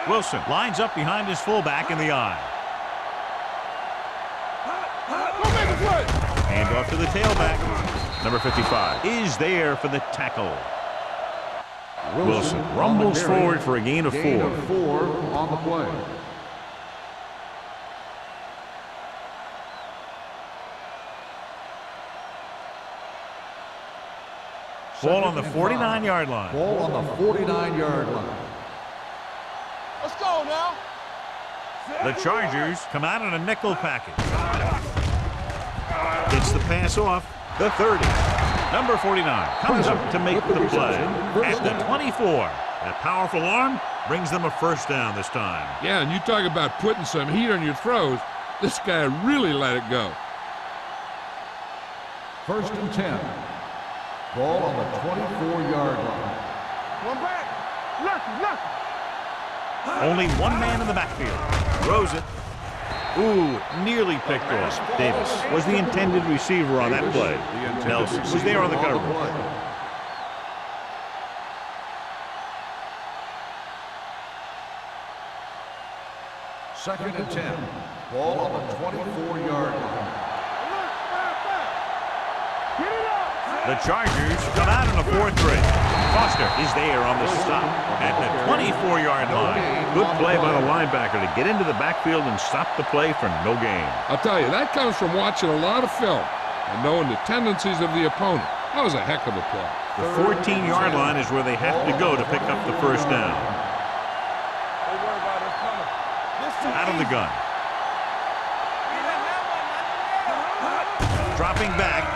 Wilson lines up behind his fullback in the eye. Go make a play. Hand off to the tailback. Number 55 is there for the tackle. Wilson rumbles forward for a gain of 4. Gain of 4 on the play. Ball on the 49-yard line. Ball on the 49-yard line. Let's go now. The Chargers come out in a nickel package. Gets the pass off. The 30. Number 49 comes up to make the play. At the 24. That powerful arm brings them a first down this time. Yeah, and you talk about putting some heat on your throws. This guy really let it go. First and 10. Ball on the 24-yard line. One back. Lucky. Only one man in the backfield. Throws it. Ooh, nearly picked off. Davis was the intended receiver on that play. Nelson was there on the coverage. Second and 10. Ball on the 24-yard line. Get it up. The Chargers come out in a 4-3. Foster is there on the stop at the 24-yard line. Good play by the linebacker to get into the backfield and stop the play for no gain. I'll tell you, that comes from watching a lot of film and knowing the tendencies of the opponent. That was a heck of a play. The 14-yard line is where they have to go to pick up the first down. Don't worry about it coming. Out of the gun. Dropping back.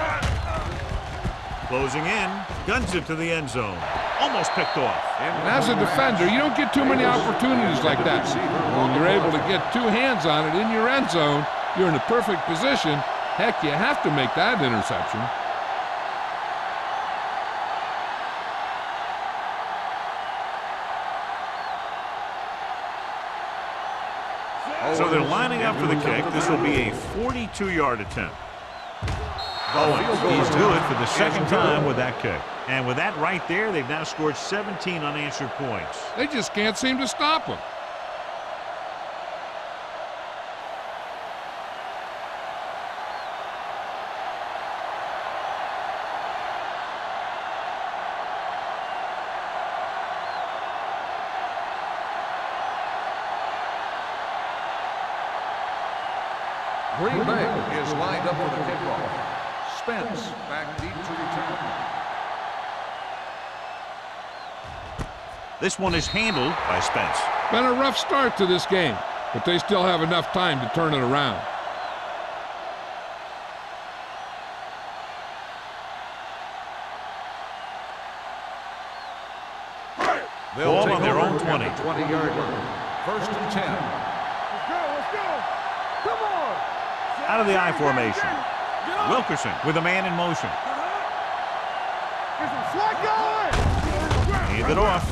Closing in. Guns it to the end zone. Almost picked off. And as a defender, you don't get too many opportunities like that. When you're able to get two hands on it in your end zone, you're in a perfect position. Heck, you have to make that interception. So they're lining up for the kick. This will be a 42-yard attempt. Owens, he's good for the second time with that kick. And with that right there, they've now scored 17 unanswered points. They just can't seem to stop him. Green Bay is lined up for the kickoff. Spence back deep to return. This one is handled by Spence. Been a rough start to this game, but they still have enough time to turn it around. Ball on their own 20. 20-yard line. First and 10. Let's go. Come on. Out of the I formation. Wilkerson with a man in motion. Get some slack going. Hand it off.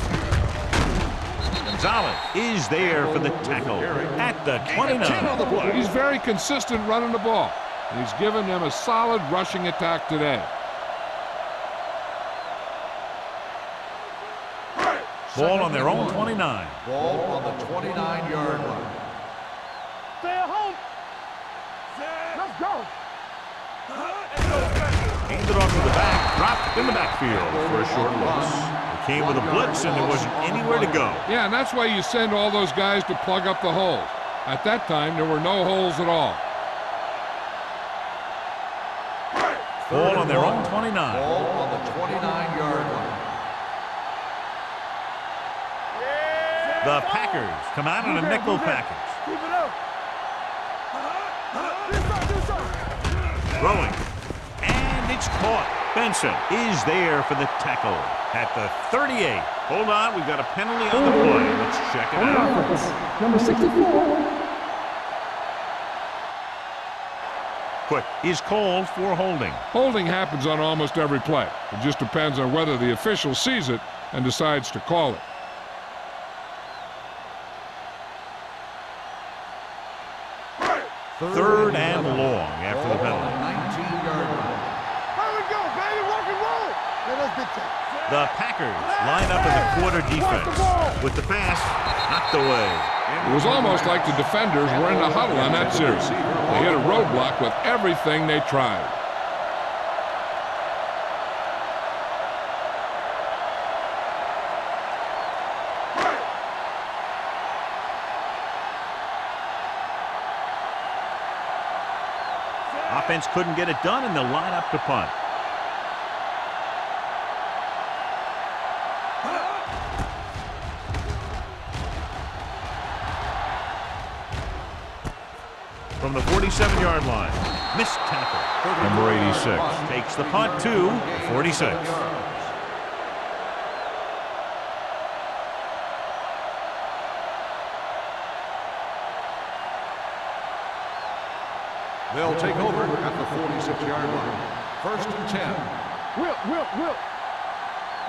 Gonzalez is there for the tackle at the 29. He's very consistent running the ball. And he's given them a solid rushing attack today. Ball on their own 29. Ball on the 29-yard line. Stay at home. Let's go. Handed off to the back, dropped in the backfield for a short loss. It came with a blitz, and there wasn't anywhere to go. Yeah, and that's why you send all those guys to plug up the holes. At that time, there were no holes at all. Ball on their own 29. Ball on the 29-yard line. The Packers come out in a nickel package. Keep it up. Throwing. And it's caught. Benson is there for the tackle at the 38. Hold on, we've got a penalty on the play. Let's check it out. Number 64. Quick is called for holding. Holding happens on almost every play. It just depends on whether the official sees it and decides to call it. Third and long after the penalty. 19-yard line. There we go, baby. Rock and roll. Let us get that. The Packers line up in the quarter defense. With the pass knocked away. It was almost like the defenders were in the huddle on that series. They hit a roadblock with everything they tried. Offense couldn't get it done, and they'll line up to punt. From the 47-yard line, missed tackle. Number 86 takes the punt to 46. They'll take over at the 46-yard line. First and 10. Will.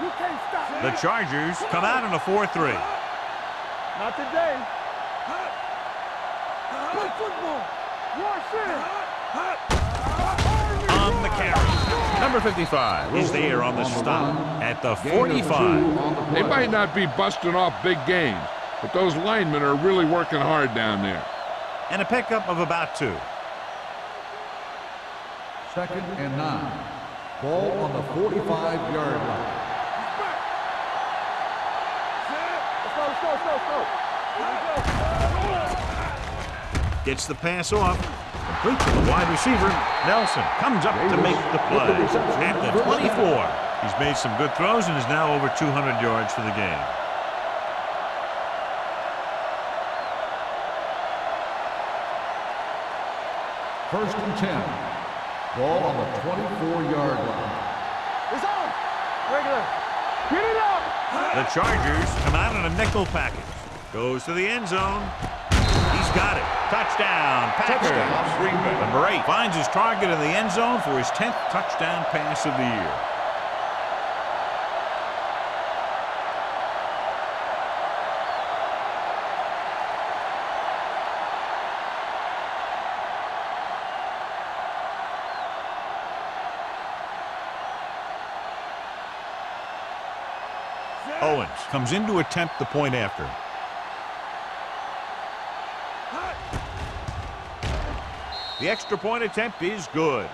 You can't stop me. The Chargers come out in a 4-3. Not today. Play football. Wash in. On the carry. Number 55 is there on the stop at the 45. They might not be busting off big games, but those linemen are really working hard down there. And a pickup of about 2. Second and 9. Ball on the 45-yard line. Let's go. Gets the pass off. Complete to the wide receiver. Nelson comes up to make the play at the 24. He's made some good throws and is now over 200 yards for the game. First and 10. Ball on the 24-yard line. It's on. Regular. Get it up. The Chargers come out in a nickel package. Goes to the end zone. He's got it. Touchdown, Packers. Number 8 finds his target in the end zone for his 10th touchdown pass of the year. Owens comes in to attempt the point after. The extra point attempt is good.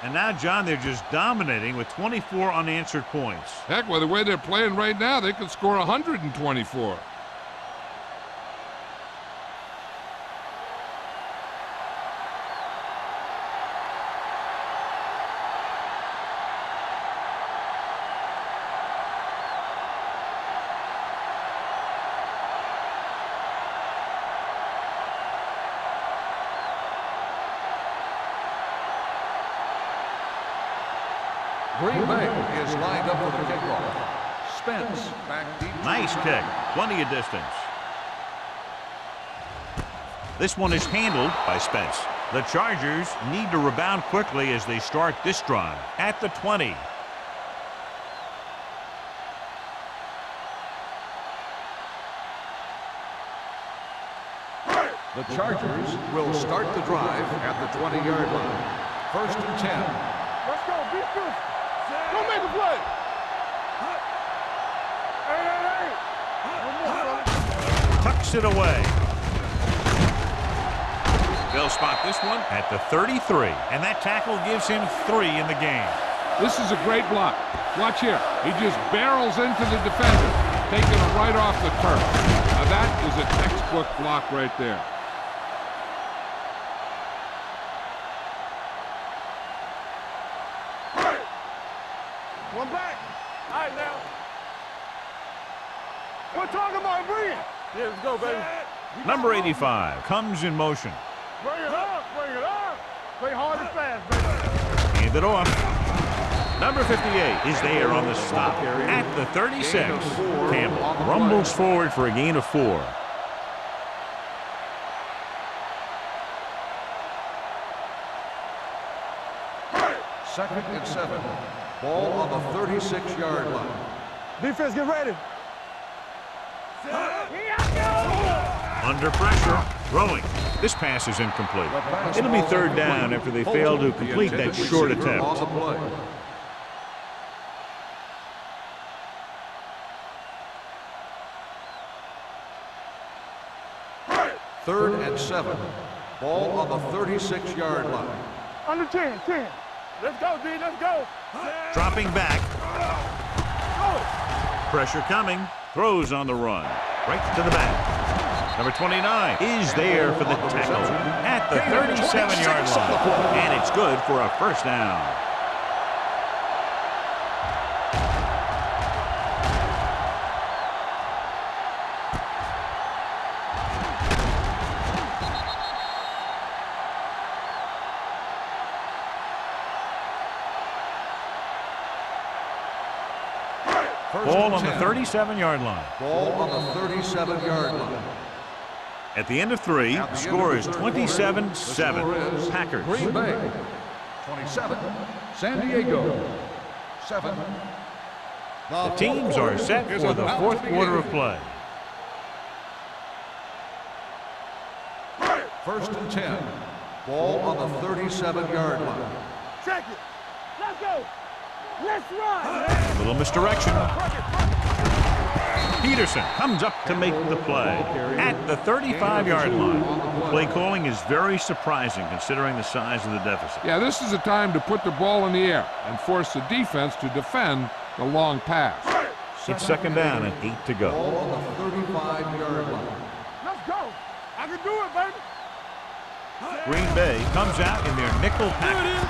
And now, John, they're just dominating with 24 unanswered points. Heck, with the way they're playing right now, they could score 124. Green Bay is lined up for the kickoff. Spence back deep. Nice kick. Plenty of distance. This one is handled by Spence. The Chargers need to rebound quickly as they start this drive at the 20. The Chargers will start the drive at the 20-yard line. First and 10. Let's go. Be good. Go make a play. Hey. Tucks it away. They'll spot this one at the 33, and that tackle gives him 3 in the game. This is a great block. Watch here. He just barrels into the defender, taking it right off the turf. Now that is a textbook block right there. One back. All right, now. We're talking about bringing. Yeah, let's go, baby. Number 85 comes in motion. Bring it up, bring it up. Play hard and fast, baby. Hand it off. Number 58 is there on the stop at the 36. Campbell rumbles forward for a gain of 4. Second and 7. Ball on the 36-yard line. Defense, get ready. Under pressure, throwing. This pass is incomplete. It'll be 3rd down after they fail to complete that short attempt. On the play. Third and 7. Ball on the 36-yard line. Under 10, 10. Let's go, D, let's go. Dropping back. Pressure coming. Throws on the run. Right to the back. Number 29 is there for the tackle at the 37-yard line. And it's good for a 1st down. Ball on the 37-yard line. Ball on the 37-yard line. At the end of 3, the score is 27-7. Packers. Green Bay, 27. San Diego, 7. The teams are set for the 4th quarter of play. First and 10. Ball on the 37-yard line. Check it. Let's go. Let's run. Little misdirection. Peterson comes up to make the play at the 35-yard line. Play calling is very surprising considering the size of the deficit. Yeah, this is the time to put the ball in the air and force the defense to defend the long pass. It's 2nd down and 8 to go. Ball on the 35-yard line. Let's go. I can do it, baby. Green Bay comes out in their nickel package.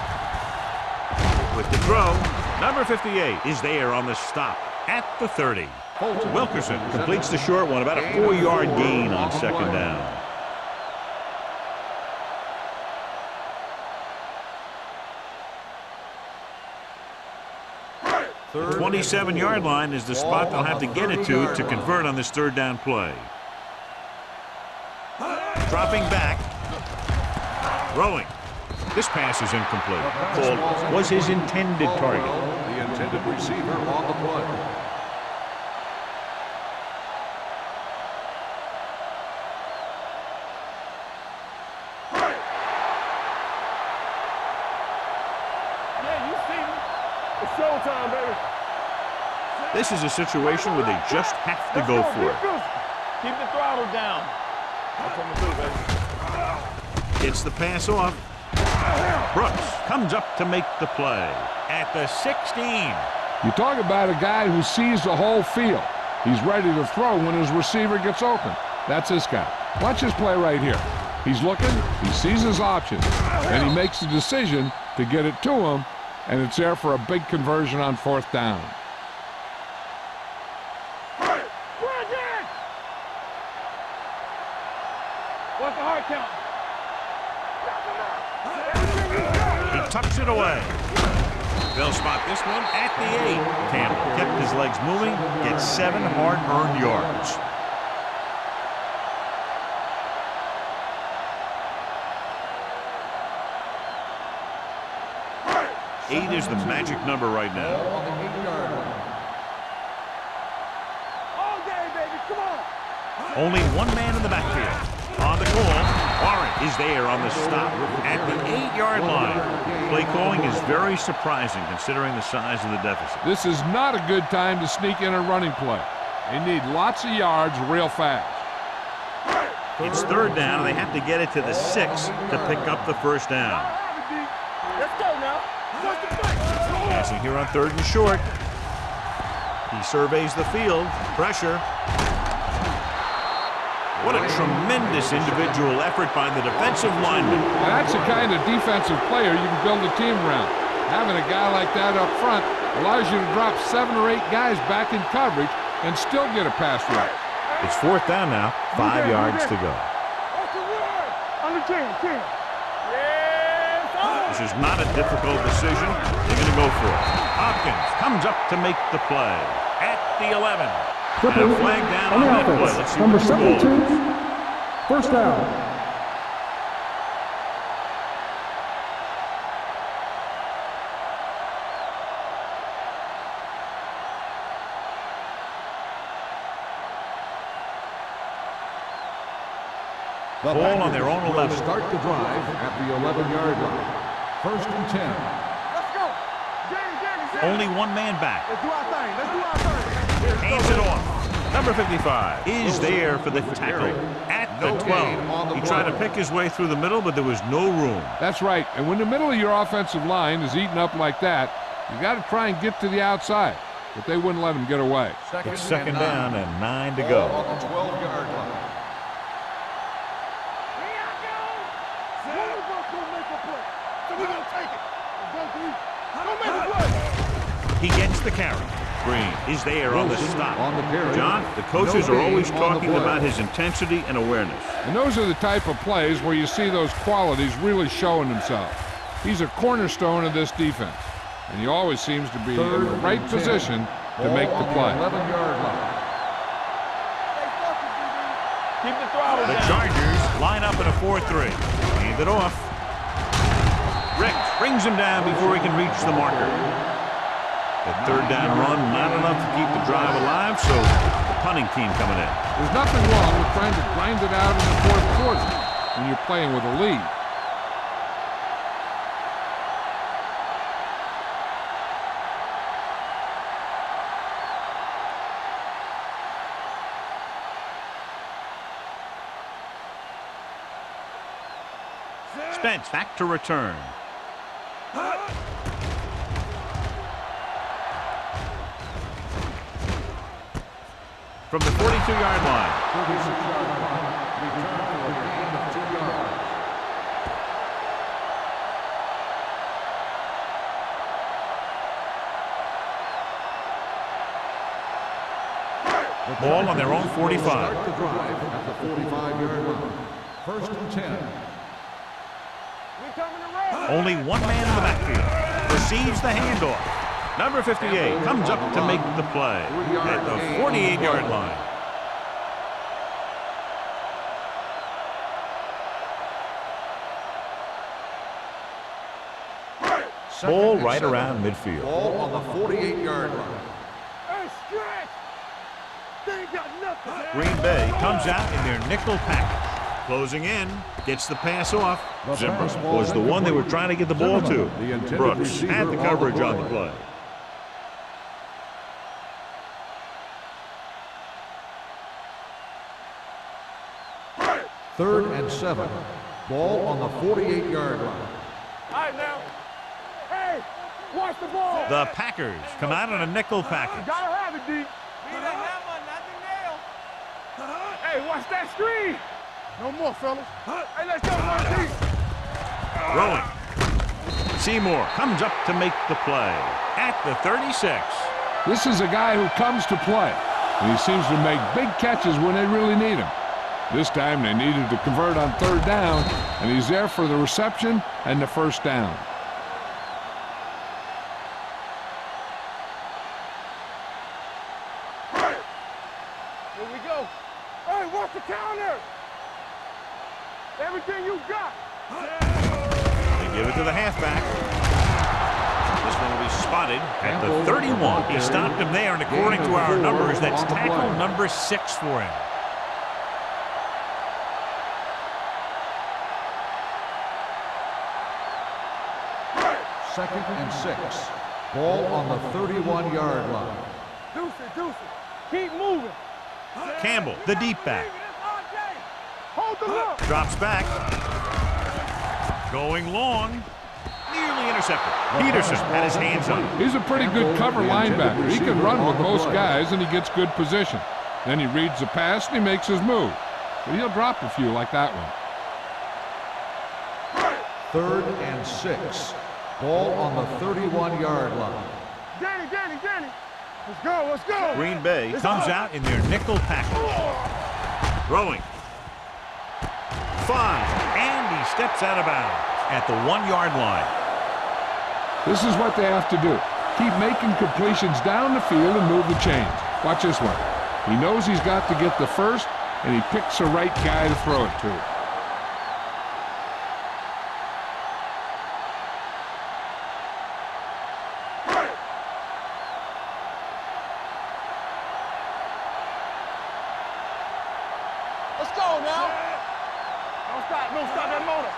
With the throw, number 58 is there on the stop at the 30. Wilkerson completes the short one, about a 4-yard gain on 2nd down. The 27-yard line is the spot they'll have to get it to convert on this 3rd down play. Dropping back. Throwing. This pass is incomplete. Called was his intended target. The intended receiver on the play. 'Showtime, baby. This is a situation where they just have to go for it. Keep the throttle down. That's what I'm gonna do, baby. Gets the pass off. Brooks comes up to make the play at the 16. You talk about a guy who sees the whole field. He's ready to throw when his receiver gets open. That's this guy. Watch his play right here. He's looking, he sees his options, and he makes the decision to get it to him, and it's there for a big conversion on 4th down. What's the hard count? He tucks it away. They'll spot this one at the 8. Campbell kept his legs moving, gets 7 hard-earned yards. Eight is the magic number right now. On the 8-yard line. All day, baby, come on. Only one man in the backfield. On the call, Warren is there on the stop at the 8-yard line. Play calling is very surprising considering the size of the deficit. This is not a good time to sneak in a running play. They need lots of yards real fast. It's third down, and they have to get it to the 6 to pick up the first down. Let's go now. What's the play? Passing here on 3rd and short. He surveys the field. Pressure. What a tremendous individual effort by the defensive lineman. That's the kind of defensive player you can build a team around. Having a guy like that up front allows you to drop 7 or 8 guys back in coverage and still get a pass rush. It's 4th down now, 5 yards to go. On the 10. This is not a difficult decision. They're going to go for it. Hopkins comes up to make the play at the 11. And a flag down on that play. Let's see Number what the 72, goal. first down. The Ball on their own Packers 11. will start the drive at the 11-yard line. 1st and 10. Let's go. Jamie. Only one man back. Let's do our thing. Hands it off. Number 55 is there for the tackle at the 12. He tried to pick his way through the middle, but there was no room. That's right. And when the middle of your offensive line is eaten up like that, you got to try and get to the outside. But they wouldn't let him get away. It's 2nd down and 9 to go. On the 12-yard line. He gets the carry. Green is there on the stop. On the carry. John, the coaches No are always gain on the talking play. about his intensity and awareness. And those are the type of plays where you see those qualities really showing themselves. He's a cornerstone of this defense, and he always seems to be in the right position to make the play. 11-yard line. Keep the throttle The down. Chargers line up in a 4-3. Hand it off. Ricks brings him down before he can reach the marker. The 3rd down run, not enough to keep the drive alive, so the punting team coming in. There's nothing wrong with trying to grind it out in the 4th quarter when you're playing with a lead. Spence back to return. From the 42-yard line. 36-yard line. Return for a gain of 2 yards. Ball on their own 45. Start the drive at the 45-yard line. 1st and 10. We coming around. Only one man in the backfield. Receives the handoff. Number 58 comes up to make the play at the 48-yard line. Ball right around midfield. Ball on the 48-yard line. Hey, stretch. They ain't got nothing. Green Bay comes out in their nickel package. Closing in, gets the pass off. Zimmer was the one they were trying to get the ball to. Brooks had the coverage on the play. Third and 7. Ball on the 48-yard line. All right, now. Hey, watch the ball. The Packers come out in a nickel package. Gotta have it, D. Be the hammer, not the nail. Hey, watch that screen. No more, fellas. Hey, let's go, Marty. Rolling. Seymour comes up to make the play at the 36. This is a guy who comes to play, and he seems to make big catches when they really need him. This time they needed to convert on 3rd down, and he's there for the reception and the 1st down. Here we go. Hey, watch the counter. Everything you got. They give it to the halfback. This one will be spotted at the 31. He stopped him there, and according to our numbers, that's tackle number 6 for him. Second and 6. Ball on the 31-yard line. Deuce it. Keep moving. Campbell, the deep back. Hold the look. Drops back. Going long. Nearly intercepted. Peterson had his hands up. He's a pretty good cover linebacker. He can run with most guys, and he gets good position. Then he reads the pass, and he makes his move. But he'll drop a few like that one. 3rd and 6. Ball on the 31-yard line. Danny. Let's go. Green Bay comes out in their nickel package. Throwing. 5. And he steps out of bounds at the 1-yard line. This is what they have to do. Keep making completions down the field and move the chains. Watch this one. He knows he's got to get the first, and he picks the right guy to throw it to. Let's go now. Don't stop that motor.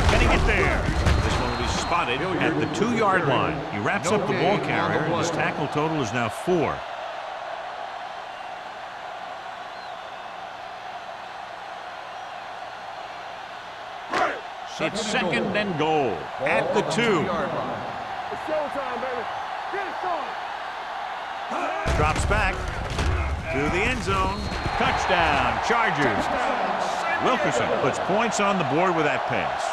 Can he get there? This one will be spotted at the 2-yard line. He wraps up the ball carrier, and his tackle total is now 4. It's 2nd and goal at the 2. It's showtime, baby. Get it started. Drops back to the end zone. Touchdown, Chargers. Wilkerson puts points on the board with that pass.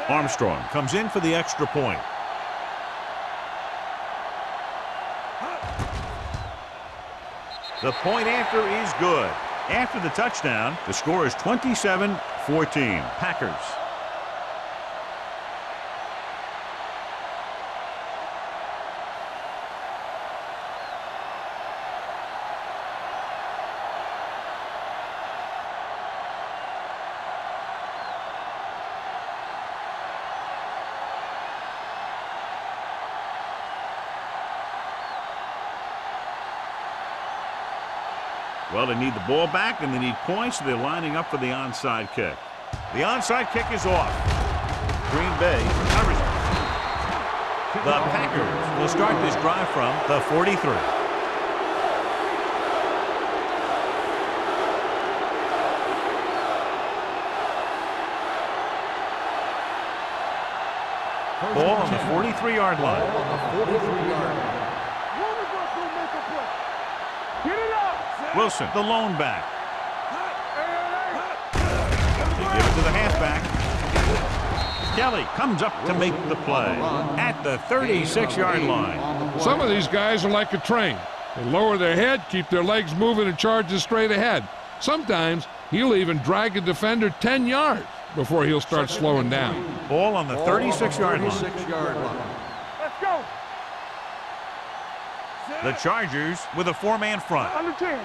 Armstrong comes in for the extra point. The point after is good. After the touchdown, the score is 27-14. Packers. Well, they need the ball back, and they need points, so they're lining up for the onside kick. The onside kick is off. Green Bay covers it. The Packers will start this drive from the 43. Ball on the 43-yard line. Wilson, the lone back. They give it to the halfback. Kelly comes up to make the play at the 36-yard line. Some of these guys are like a train. They lower their head, keep their legs moving, and charge straight ahead. Sometimes he'll even drag a defender 10 yards before he'll start slowing down. Ball on the 36-yard line. Let's go. The Chargers with a 4-man front. Under 10.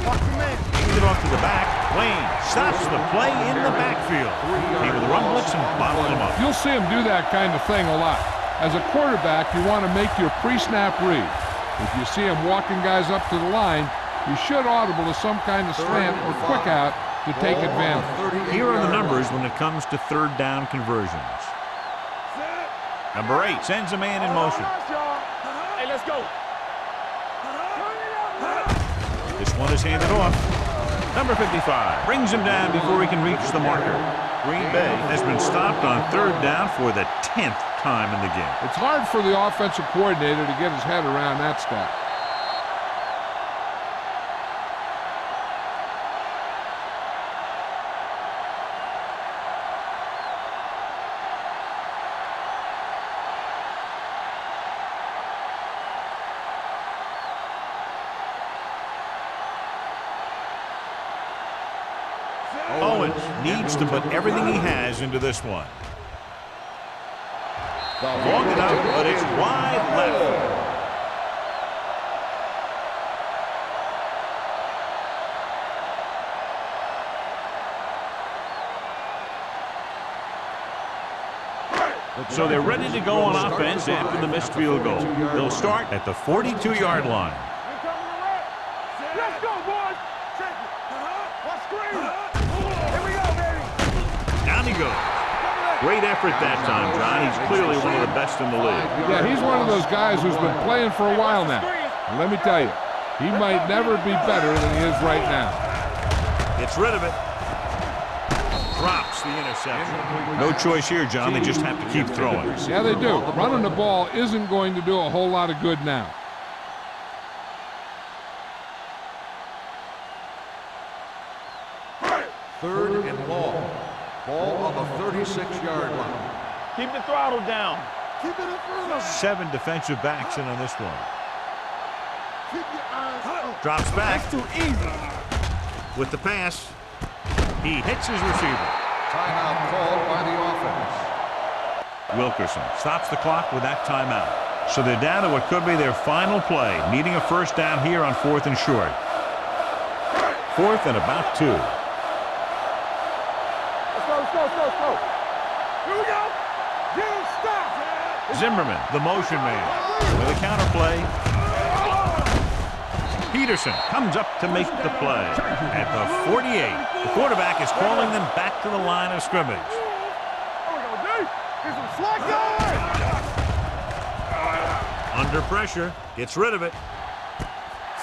Watch the man. Gives it off to the back. Wayne stops the play in the backfield. Came with a run blitz and bottled him up. You'll see him do that kind of thing a lot. As a quarterback, you want to make your pre-snap read. If you see him walking guys up to the line, you should audible to some kind of slant or quick out to take advantage. Here are the numbers when it comes to third down conversions. Number 8 sends a man in motion. Hey, let's go. This one is handed off. Number 55 brings him down before he can reach the marker. Green Bay has been stopped on third down for the 10th time in the game. It's hard for the offensive coordinator to get his head around that stat. Owens needs to put everything he has into this one. Long enough, but it's wide left. So they're ready to go on offense after the missed field goal. They'll start at the 42-yard line. Let's go, boys. goes. Great effort that time, John. He's clearly one of the best in the league. Yeah, he's one of those guys who's been playing for a while now. And let me tell you, he might never be better than he is right now. Gets rid of it. Drops the interception. No choice here, John. They just have to keep throwing. Yeah, they do. Running the ball isn't going to do a whole lot of good now. Third and long. Ball on the 36-yard line. Keep the throttle down. Keep it in front of 7 defensive backs in on this one. Keep your eyes up. Drops back. That's too easy. With the pass, he hits his receiver. Timeout called by the offense. Wilkerson stops the clock with that timeout. So they're down to what could be their final play, needing a first down here on 4th and short. 4th and about 2. Let's go. Here we go. Get stop. Zimmerman, the motion man, with a counter play. Peterson comes up to make the play. At the 48, the quarterback is calling them back to the line of scrimmage. Under pressure, gets rid of it.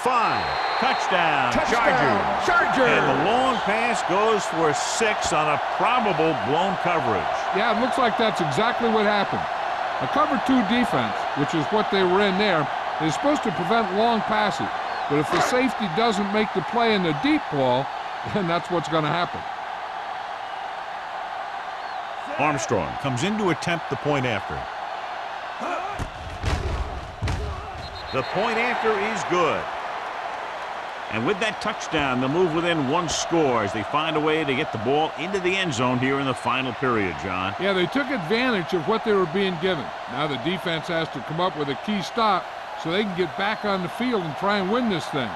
5, touchdown, Chargers. And the long pass goes for 6 on a probable blown coverage. Yeah, it looks like that's exactly what happened. A cover 2 defense, which is what they were in there, is supposed to prevent long passes. But if the safety doesn't make the play in the deep ball, then that's what's going to happen. Armstrong comes in to attempt the point after. The point after is good. And with that touchdown, they'll move within 1 score as they find a way to get the ball into the end zone here in the final period, John. Yeah, they took advantage of what they were being given. Now the defense has to come up with a key stop so they can get back on the field and try and win this thing.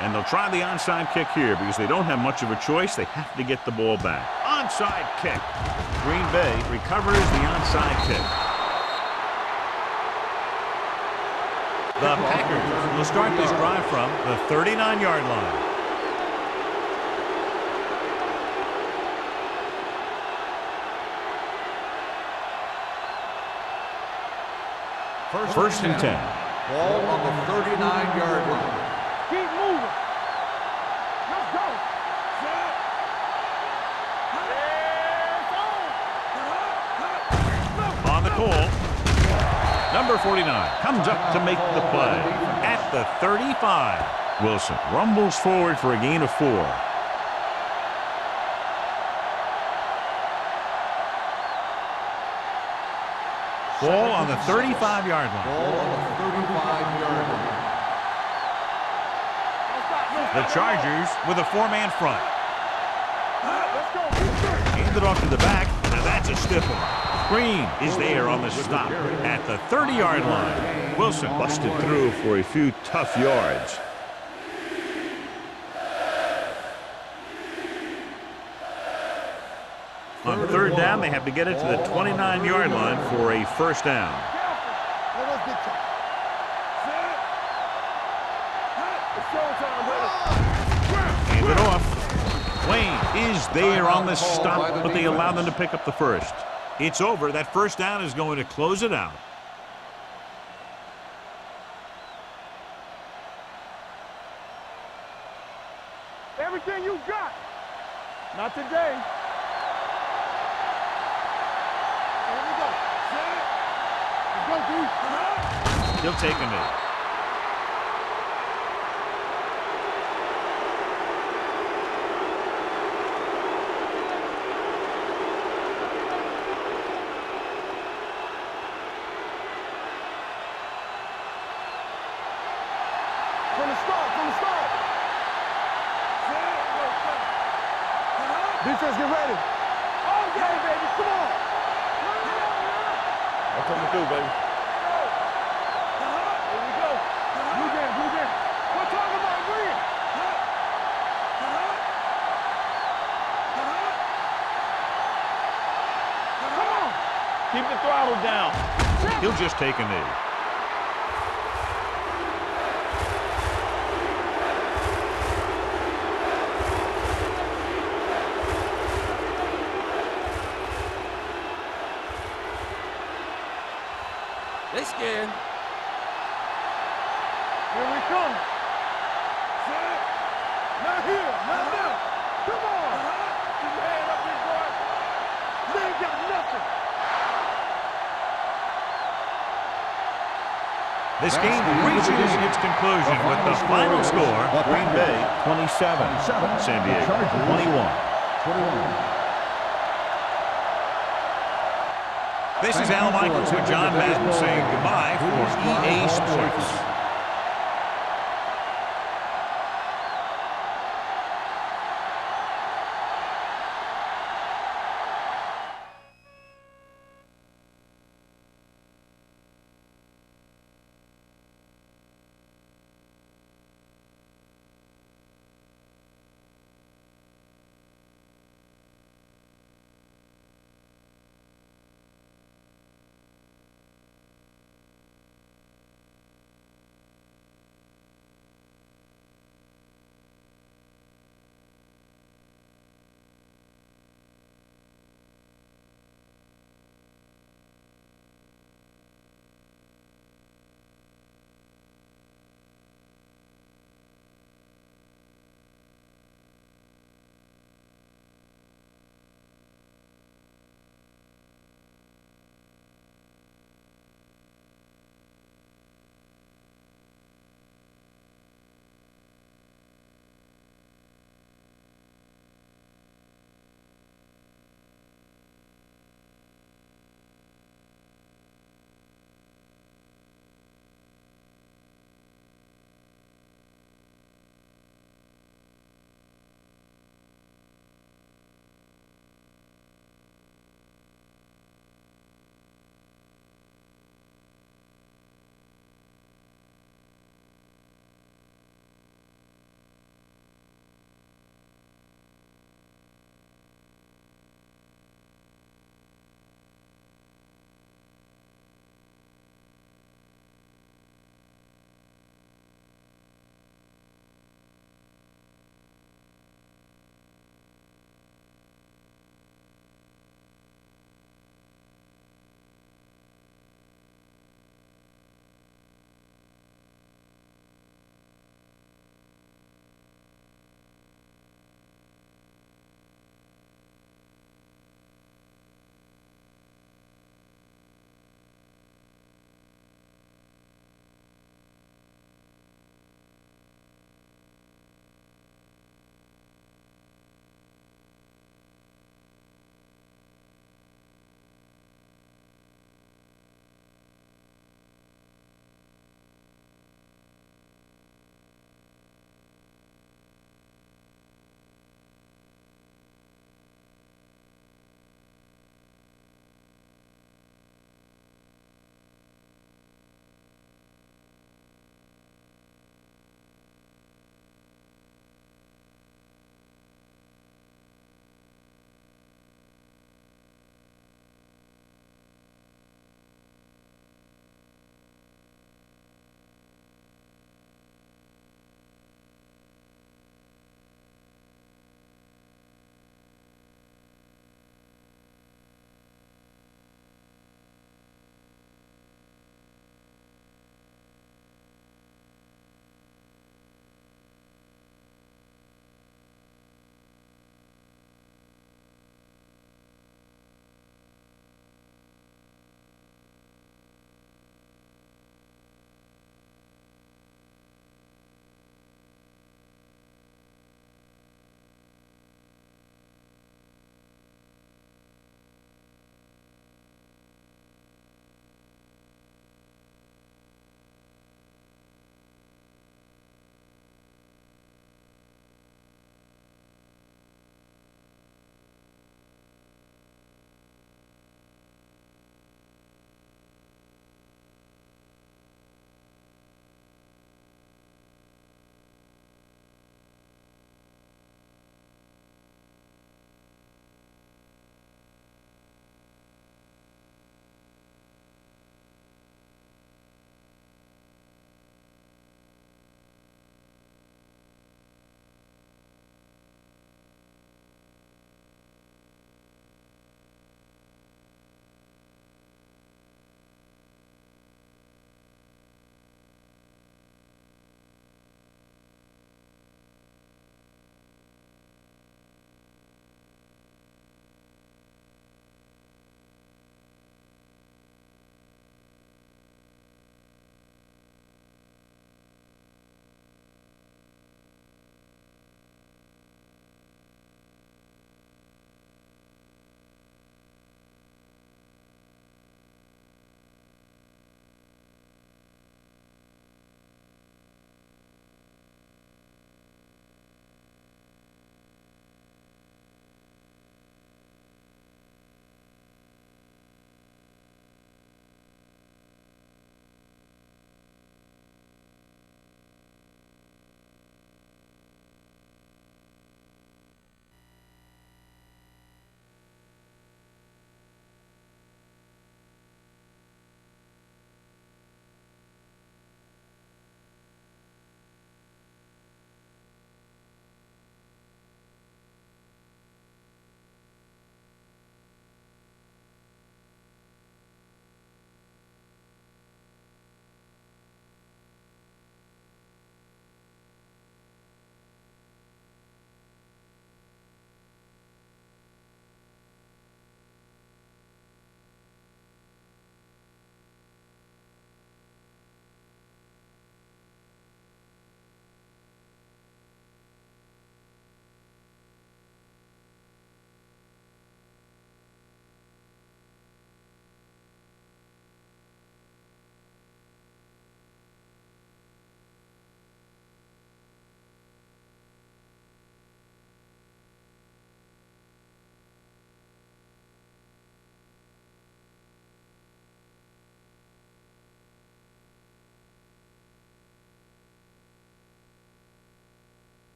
And they'll try the onside kick here because they don't have much of a choice. They have to get the ball back. Onside kick. Green Bay recovers the onside kick. The Packers will start this drive from the 39-yard line. First and 10. Ball on the 39-yard line. Keep moving. Let's go. On the call, number 49 comes up to make the play at the 35. Wilson rumbles forward for a gain of 4. Ball on the 35-yard line. Ball on the 35-yard line. The Chargers with a 4-man front. Handed off to the back. Now that's a stiff one. Green is there on the stop at the 30-yard line. Wilson busted through for a few tough yards. On 3rd down, they have to get it to the 29-yard line for a first down. Hand it off. Wayne is there on the stop, but they allow them to pick up the first. It's over. That first down is going to close it out. Everything you got. Not today. Here we go. Let's go, dude. He'll take a knee. From the start. Defense, get ready. Oh, yeah, baby, come on. I'm coming through, baby. Here we go. Blue game. We're talking about win. throttle down. He'll just take a knee. They scared. Here we come. Set. Not here. Not now. Come on. Keep your head up, big boy. They ain't got nothing. This game reaches its conclusion with the final score, Green Bay 27, San Diego 21. This is Al Michaels with John Madden saying goodbye for EA Sports.